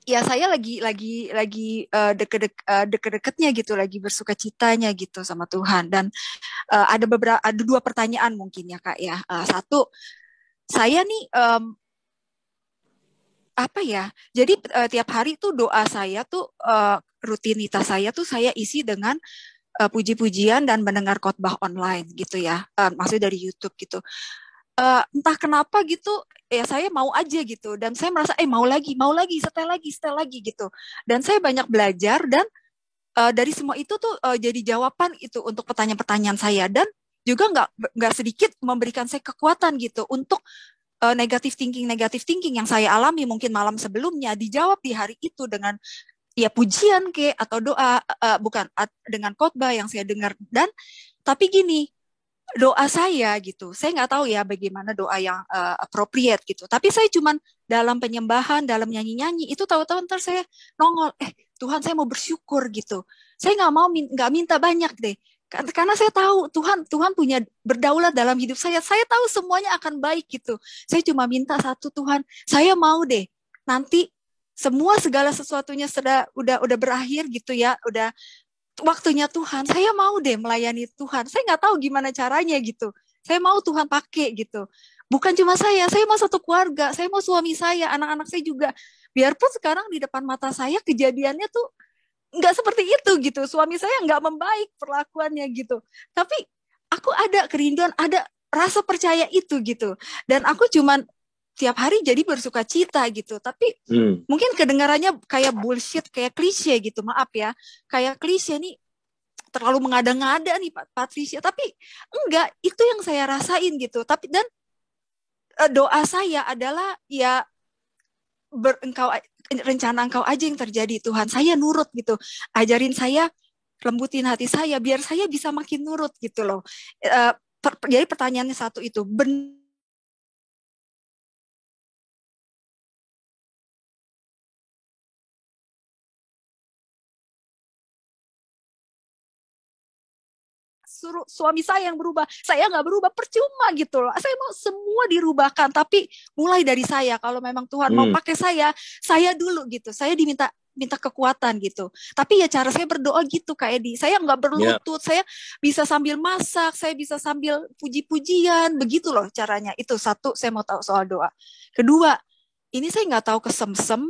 G: Ya saya lagi deket-deketnya gitu, lagi bersukacitanya gitu sama Tuhan. Dan ada 2 pertanyaan mungkin ya Kak ya. Satu, saya nih apa ya? Jadi tiap hari tuh doa saya tuh rutinitas saya tuh saya isi dengan puji-pujian dan mendengar khotbah online gitu ya, maksudnya dari YouTube gitu. Entah kenapa gitu, ya saya mau aja gitu, dan saya merasa mau lagi, setel lagi gitu. Dan saya banyak belajar, dan dari semua itu tuh jadi jawaban itu untuk pertanyaan-pertanyaan saya, dan juga nggak sedikit memberikan saya kekuatan gitu untuk negative thinking yang saya alami mungkin malam sebelumnya dijawab di hari itu dengan ya pujian atau doa, bukan dengan khotbah yang saya dengar. Dan tapi gini, doa saya gitu, saya nggak tahu ya bagaimana doa yang appropriate gitu, tapi saya cuman dalam penyembahan, dalam nyanyi-nyanyi itu tahu-tahu ntar saya nongol, Tuhan saya mau bersyukur gitu, saya nggak minta banyak deh, karena saya tahu Tuhan punya berdaulat dalam hidup saya tahu semuanya akan baik gitu. Saya cuma minta satu, Tuhan saya mau deh nanti semua segala sesuatunya udah berakhir gitu ya, udah waktunya Tuhan, saya mau deh melayani Tuhan. Saya nggak tahu gimana caranya gitu. Saya mau Tuhan pakai gitu. Bukan cuma saya mau satu keluarga, saya mau suami saya, anak-anak saya juga. Biarpun sekarang di depan mata saya kejadiannya tuh nggak seperti itu gitu. Suami saya nggak membaik perlakuannya gitu. Tapi aku ada kerinduan, ada rasa percaya itu gitu. Dan aku cuman tiap hari jadi bersuka cita gitu, tapi mungkin kedengarannya kayak bullshit, kayak klise gitu, maaf ya, kayak klise nih, terlalu mengada-ngada nih Pak Patricia, tapi enggak, itu yang saya rasain gitu. Tapi dan doa saya adalah ya rencana Engkau aja yang terjadi Tuhan, saya nurut gitu, ajarin saya, lembutin hati saya biar saya bisa makin nurut gitu loh. Jadi pertanyaannya satu itu, suruh suami saya yang berubah, saya nggak berubah, percuma gitu loh. Saya mau semua dirubahkan, tapi mulai dari saya. Kalau memang Tuhan mau pakai saya dulu gitu. Saya minta kekuatan gitu. Tapi ya cara saya berdoa gitu Kak Edi. Saya nggak berlutut, saya bisa sambil masak, saya bisa sambil puji-pujian, begitu loh caranya. Itu satu, saya mau tahu soal doa. Kedua, ini saya nggak tahu kesemsem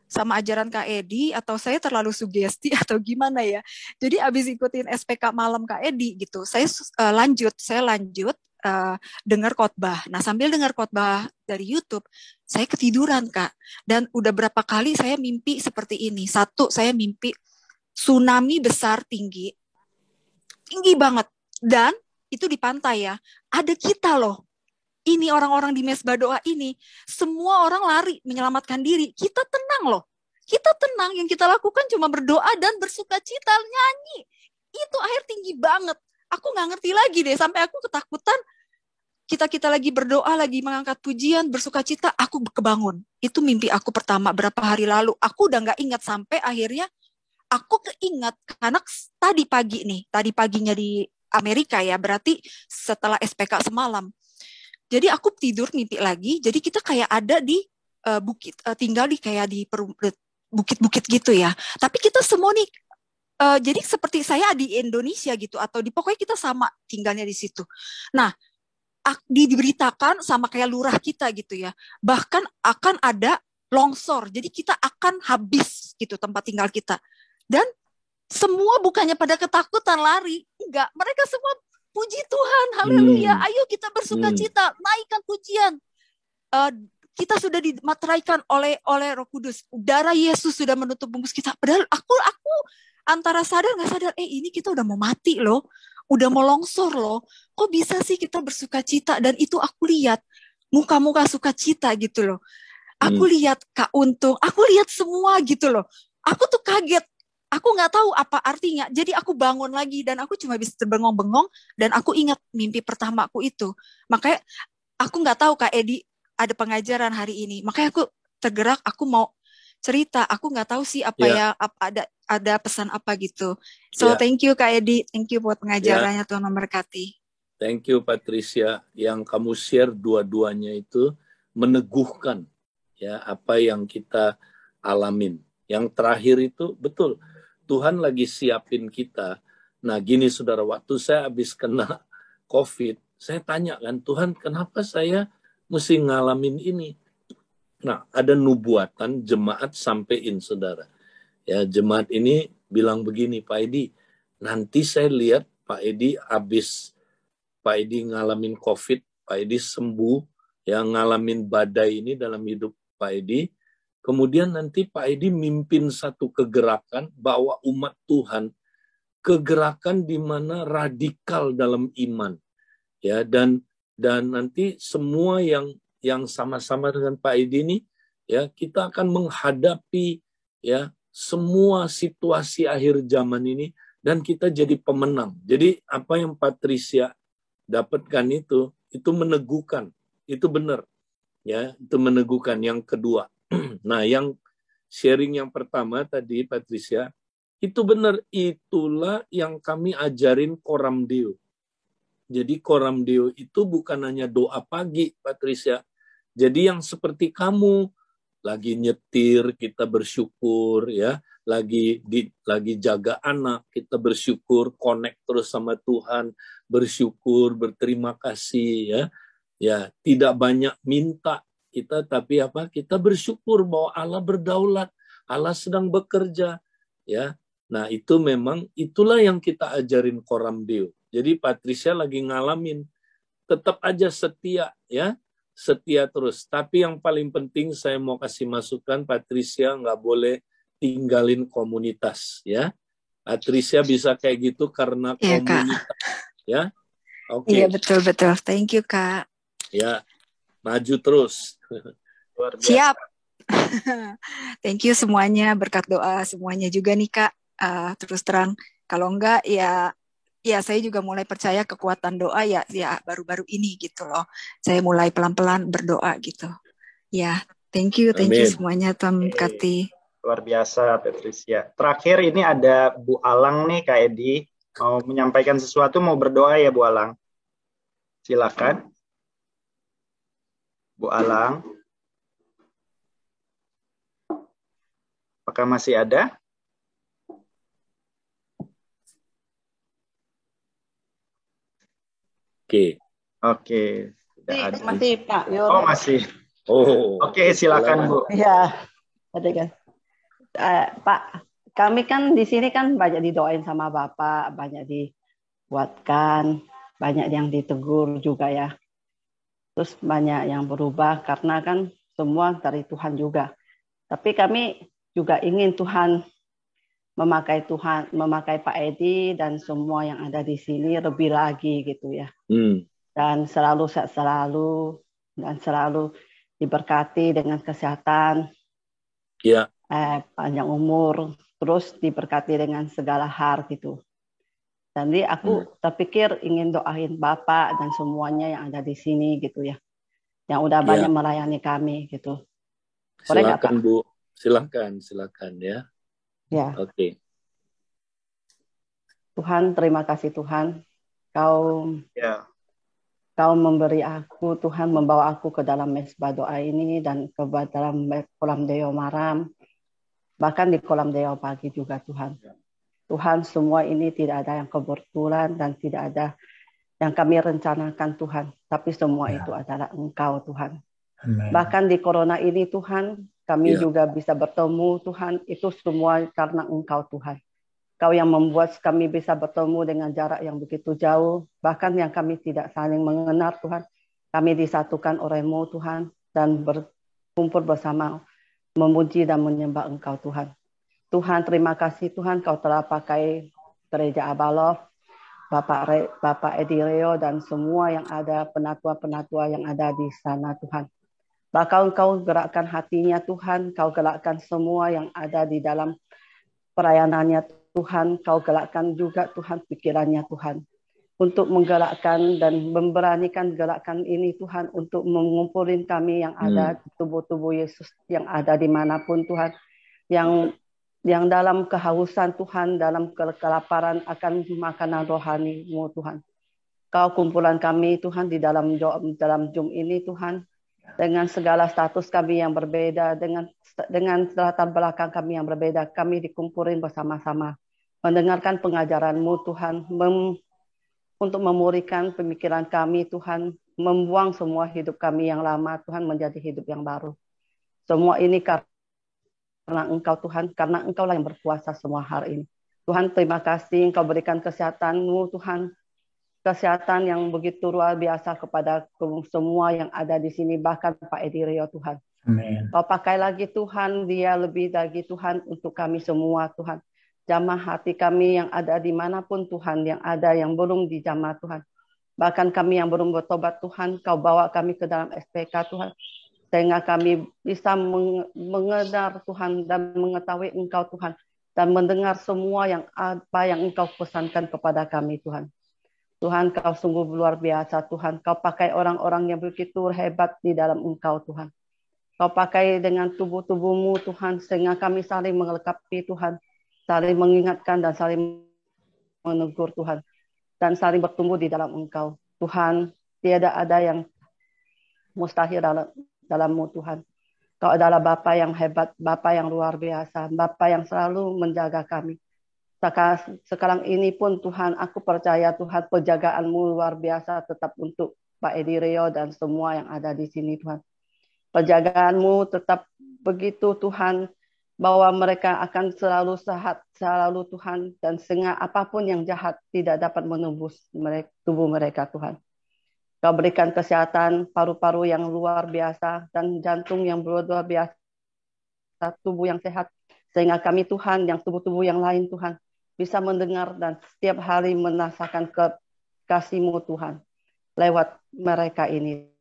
G: sama ajaran Kak Edi atau saya terlalu sugesti atau gimana ya. Jadi abis ikutin SPK malam Kak Edi gitu, saya lanjut dengar khotbah. Nah sambil dengar khotbah dari YouTube, saya ketiduran Kak. Dan udah berapa kali saya mimpi seperti ini. Satu, saya mimpi tsunami besar tinggi banget. Dan itu di pantai ya. Ada kita loh. Ini orang-orang di mesbah doa ini, semua orang lari menyelamatkan diri. Kita tenang loh. Kita tenang, yang kita lakukan cuma berdoa dan bersuka cita, nyanyi. Itu air tinggi banget. Aku nggak ngerti lagi deh, sampai aku ketakutan. Kita lagi berdoa, lagi mengangkat pujian, bersuka cita, aku kebangun. Itu mimpi aku pertama berapa hari lalu. Aku udah nggak ingat sampai akhirnya aku keingat. Karena tadi paginya di Amerika ya, berarti setelah SPK semalam. Jadi aku tidur mimpi lagi. Jadi kita kayak ada di bukit, tinggal di kayak di bukit-bukit gitu ya. Tapi kita semua nih, jadi seperti saya di Indonesia gitu, atau pokoknya kita sama tinggalnya di situ. Nah, diberitakan sama kayak lurah kita gitu ya. Bahkan akan ada longsor. Jadi kita akan habis gitu tempat tinggal kita. Dan semua bukannya pada ketakutan lari, enggak. Mereka semua puji Tuhan, haleluya, ayo kita bersuka cita, naikkan pujian. Kita sudah dimateraikan oleh Roh Kudus. Darah Yesus sudah menutup bungkus kita. Padahal aku antara sadar nggak sadar, ini kita udah mau mati loh, udah mau longsor loh. Kok bisa sih kita bersuka cita? Dan itu aku lihat muka-muka sukacita gitu loh. Aku lihat Kak Untung, aku lihat semua gitu loh. Aku tuh kaget. Aku nggak tahu apa artinya. Jadi aku bangun lagi dan aku cuma bisa terbengong-bengong dan aku ingat mimpi pertamaku itu. Makanya aku nggak tahu Kak Edi ada pengajaran hari ini. Makanya aku tergerak, aku mau cerita. Aku nggak tahu sih apa ada pesan apa gitu. So thank you Kak Edi, thank you buat pengajarannya, Tuhan memberkati.
B: Thank you Patricia, yang kamu share dua-duanya itu meneguhkan ya apa yang kita alamin. Yang terakhir itu betul, Tuhan lagi siapin kita. Nah gini saudara, waktu saya habis kena COVID, saya tanya kan, Tuhan kenapa saya mesti ngalamin ini? Nah ada nubuatan jemaat sampein saudara. Ya jemaat ini bilang begini, Pak Edi, nanti saya lihat Pak Edi habis Pak Edi ngalamin COVID, Pak Edi sembuh, yang ngalamin badai ini dalam hidup Pak Edi. Kemudian nanti Pak Edi mimpin satu kegerakan, bawa umat Tuhan, kegerakan di mana radikal dalam iman. Ya, dan nanti semua yang sama-sama dengan Pak Edi ini, ya kita akan menghadapi ya semua situasi akhir zaman ini, dan kita jadi pemenang. Jadi apa yang Patricia dapatkan itu meneguhkan, itu benar, ya itu meneguhkan. Yang kedua, nah yang sharing yang pertama tadi Patricia, itu benar, itulah yang kami ajarin Coram Deo. Jadi Coram Deo itu bukan hanya doa pagi Patricia, jadi yang seperti kamu lagi nyetir kita bersyukur ya, lagi jaga anak kita bersyukur, connect terus sama Tuhan, bersyukur, berterima kasih ya tidak banyak minta kita, tapi apa, kita bersyukur bahwa Allah berdaulat, Allah sedang bekerja ya. Nah itu memang itulah yang kita ajarin Coram Deo. Jadi Patricia lagi ngalamin, tetap aja setia ya, setia terus. Tapi yang paling penting saya mau kasih masukan, Patricia nggak boleh tinggalin komunitas ya. Patricia bisa kayak gitu karena komunitas. Kak. Ya, oke.
G: Iya betul. Thank you Kak.
B: Ya, maju terus.
G: Siap. Thank you semuanya, berkat doa semuanya juga nih Kak. Terus terang, kalau enggak ya saya juga mulai percaya kekuatan doa ya baru-baru ini gitu loh. Saya mulai pelan-pelan berdoa gitu. Ya, thank you semuanya, Tuhan memberkati.
C: Luar biasa Patricia. Terakhir ini ada Bu Alang nih Kak Edi, mau menyampaikan sesuatu, mau berdoa ya Bu Alang. Silakan. Bu Alang. Apakah masih ada? Oke.
H: Masih Pak Yor.
C: Oh masih. Oke, silakan Bu.
H: Ya, ada kan. Pak, kami kan di sini kan banyak didoain sama Bapak, banyak dikuatkan, banyak yang ditegur juga ya. Terus banyak yang berubah karena kan semua dari Tuhan juga. Tapi kami juga ingin Tuhan memakai Pak Edi dan semua yang ada di sini lebih lagi gitu ya. Dan selalu diberkati dengan kesehatan, panjang umur, terus diberkati dengan segala hal gitu. Jadi aku terpikir ingin doain Bapak dan semuanya yang ada di sini gitu ya, yang udah banyak melayani kami gitu.
B: Silakan Bu, silakan ya.
H: Ya.
B: Oke.
H: Tuhan, terima kasih Tuhan. Kau memberi aku, Tuhan membawa aku ke dalam mesbah doa ini dan ke dalam Coram Deo malam, bahkan di Coram Deo pagi juga Tuhan. Tuhan, semua ini tidak ada yang kebetulan dan tidak ada yang kami rencanakan Tuhan, tapi semua itu adalah Engkau Tuhan. Amen. Bahkan di corona ini Tuhan, kami juga bisa bertemu Tuhan, itu semua karena Engkau Tuhan. Kau yang membuat kami bisa bertemu dengan jarak yang begitu jauh, bahkan yang kami tidak saling mengenal Tuhan. Kami disatukan oleh-Mu Tuhan dan berkumpul bersama memuji dan menyembah Engkau Tuhan. Tuhan, terima kasih Tuhan, Kau telah pakai Gereja Abalov, Bapak Edi Reo dan semua yang ada, penatua-penatua yang ada di sana Tuhan. Bahkan Kau gerakkan hatinya Tuhan, Kau gerakkan semua yang ada di dalam pelayanannya Tuhan, Kau gerakkan juga Tuhan pikirannya Tuhan, untuk menggerakkan dan memberanikan gerakan ini Tuhan, untuk mengumpulin kami yang ada di tubuh-tubuh Yesus yang ada dimanapun Tuhan, yang dalam kehausan Tuhan, dalam kelaparan akan makanan rohani-Mu Tuhan. Kau kumpulan kami Tuhan di dalam Zoom ini Tuhan, dengan segala status kami yang berbeda, dengan latar belakang kami yang berbeda, kami dikumpulin bersama-sama, mendengarkan pengajaran-Mu Tuhan, untuk memurihkan pemikiran kami Tuhan, membuang semua hidup kami yang lama Tuhan menjadi hidup yang baru. Semua ini karena Engkau Tuhan, karena Engkau lah yang berkuasa semua hari ini. Tuhan, terima kasih Engkau berikan kesehatan-Mu Tuhan, kesehatan yang begitu luar biasa kepada semua yang ada di sini, bahkan Pak Edi Rio Tuhan.
A: Amin.
H: Kau pakai lagi Tuhan, dia lebih lagi Tuhan untuk kami semua Tuhan. Jamah hati kami yang ada dimanapun Tuhan, yang ada yang belum dijamah Tuhan. Bahkan kami yang belum bertobat Tuhan, Kau bawa kami ke dalam SPK Tuhan. Sehingga kami bisa mengenal Tuhan dan mengetahui Engkau Tuhan. Dan mendengar semua yang apa yang Engkau pesankan kepada kami Tuhan. Tuhan, Kau sungguh luar biasa Tuhan. Kau pakai orang-orang yang begitu hebat di dalam Engkau Tuhan. Kau pakai dengan tubuh-tubuh-Mu Tuhan. Sehingga kami saling melengkapi Tuhan. Saling mengingatkan dan saling menegur Tuhan. Dan saling bertumbuh di dalam Engkau. Tuhan, tiada ada yang mustahil dalam-Mu Tuhan. Kau adalah Bapa yang hebat, Bapa yang luar biasa, Bapa yang selalu menjaga kami. Sekarang ini pun Tuhan, aku percaya Tuhan penjagaan-Mu luar biasa tetap untuk Pak Edi Rio dan semua yang ada di sini Tuhan. Penjagaan-Mu tetap begitu Tuhan, bahwa mereka akan selalu sehat, selalu Tuhan, dan sehingga apapun yang jahat tidak dapat menembus tubuh mereka Tuhan. Kau berikan kesehatan paru-paru yang luar biasa dan jantung yang luar biasa, tubuh yang sehat, sehingga kami Tuhan yang tubuh-tubuh yang lain Tuhan bisa mendengar dan setiap hari merasakan kasih-Mu Tuhan lewat mereka ini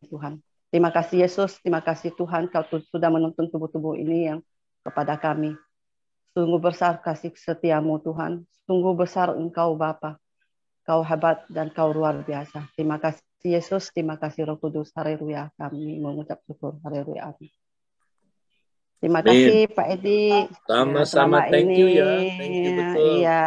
H: Tuhan. Terima kasih Yesus, terima kasih Tuhan Kau sudah menuntun tubuh-tubuh ini yang kepada kami. Sungguh besar kasih setia-Mu Tuhan, sungguh besar Engkau Bapa. Kau hebat dan Kau luar biasa. Terima kasih Yesus, terima kasih Roh Kudus. Haleluya. Kami mengucap syukur. Haleluya. Terima kasih Pak Edi.
B: Sama-sama. Thank you ya. Thank you betul.
H: Iya.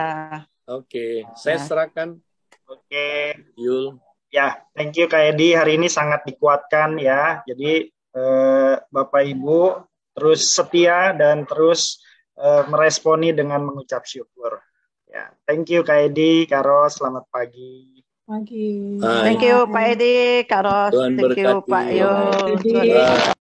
B: Oke, saya serahkan.
C: Oke.
B: Yul.
C: Ya, thank you Kak Edi. Hari ini sangat dikuatkan ya. Jadi Bapak Ibu terus setia dan terus meresponi dengan mengucap syukur. Ya, thank you Kak Edi, Kak Ros, selamat pagi.
G: Pagi.
H: Thank you Pak Edi, Kak Ros. Thank you Pak Yul.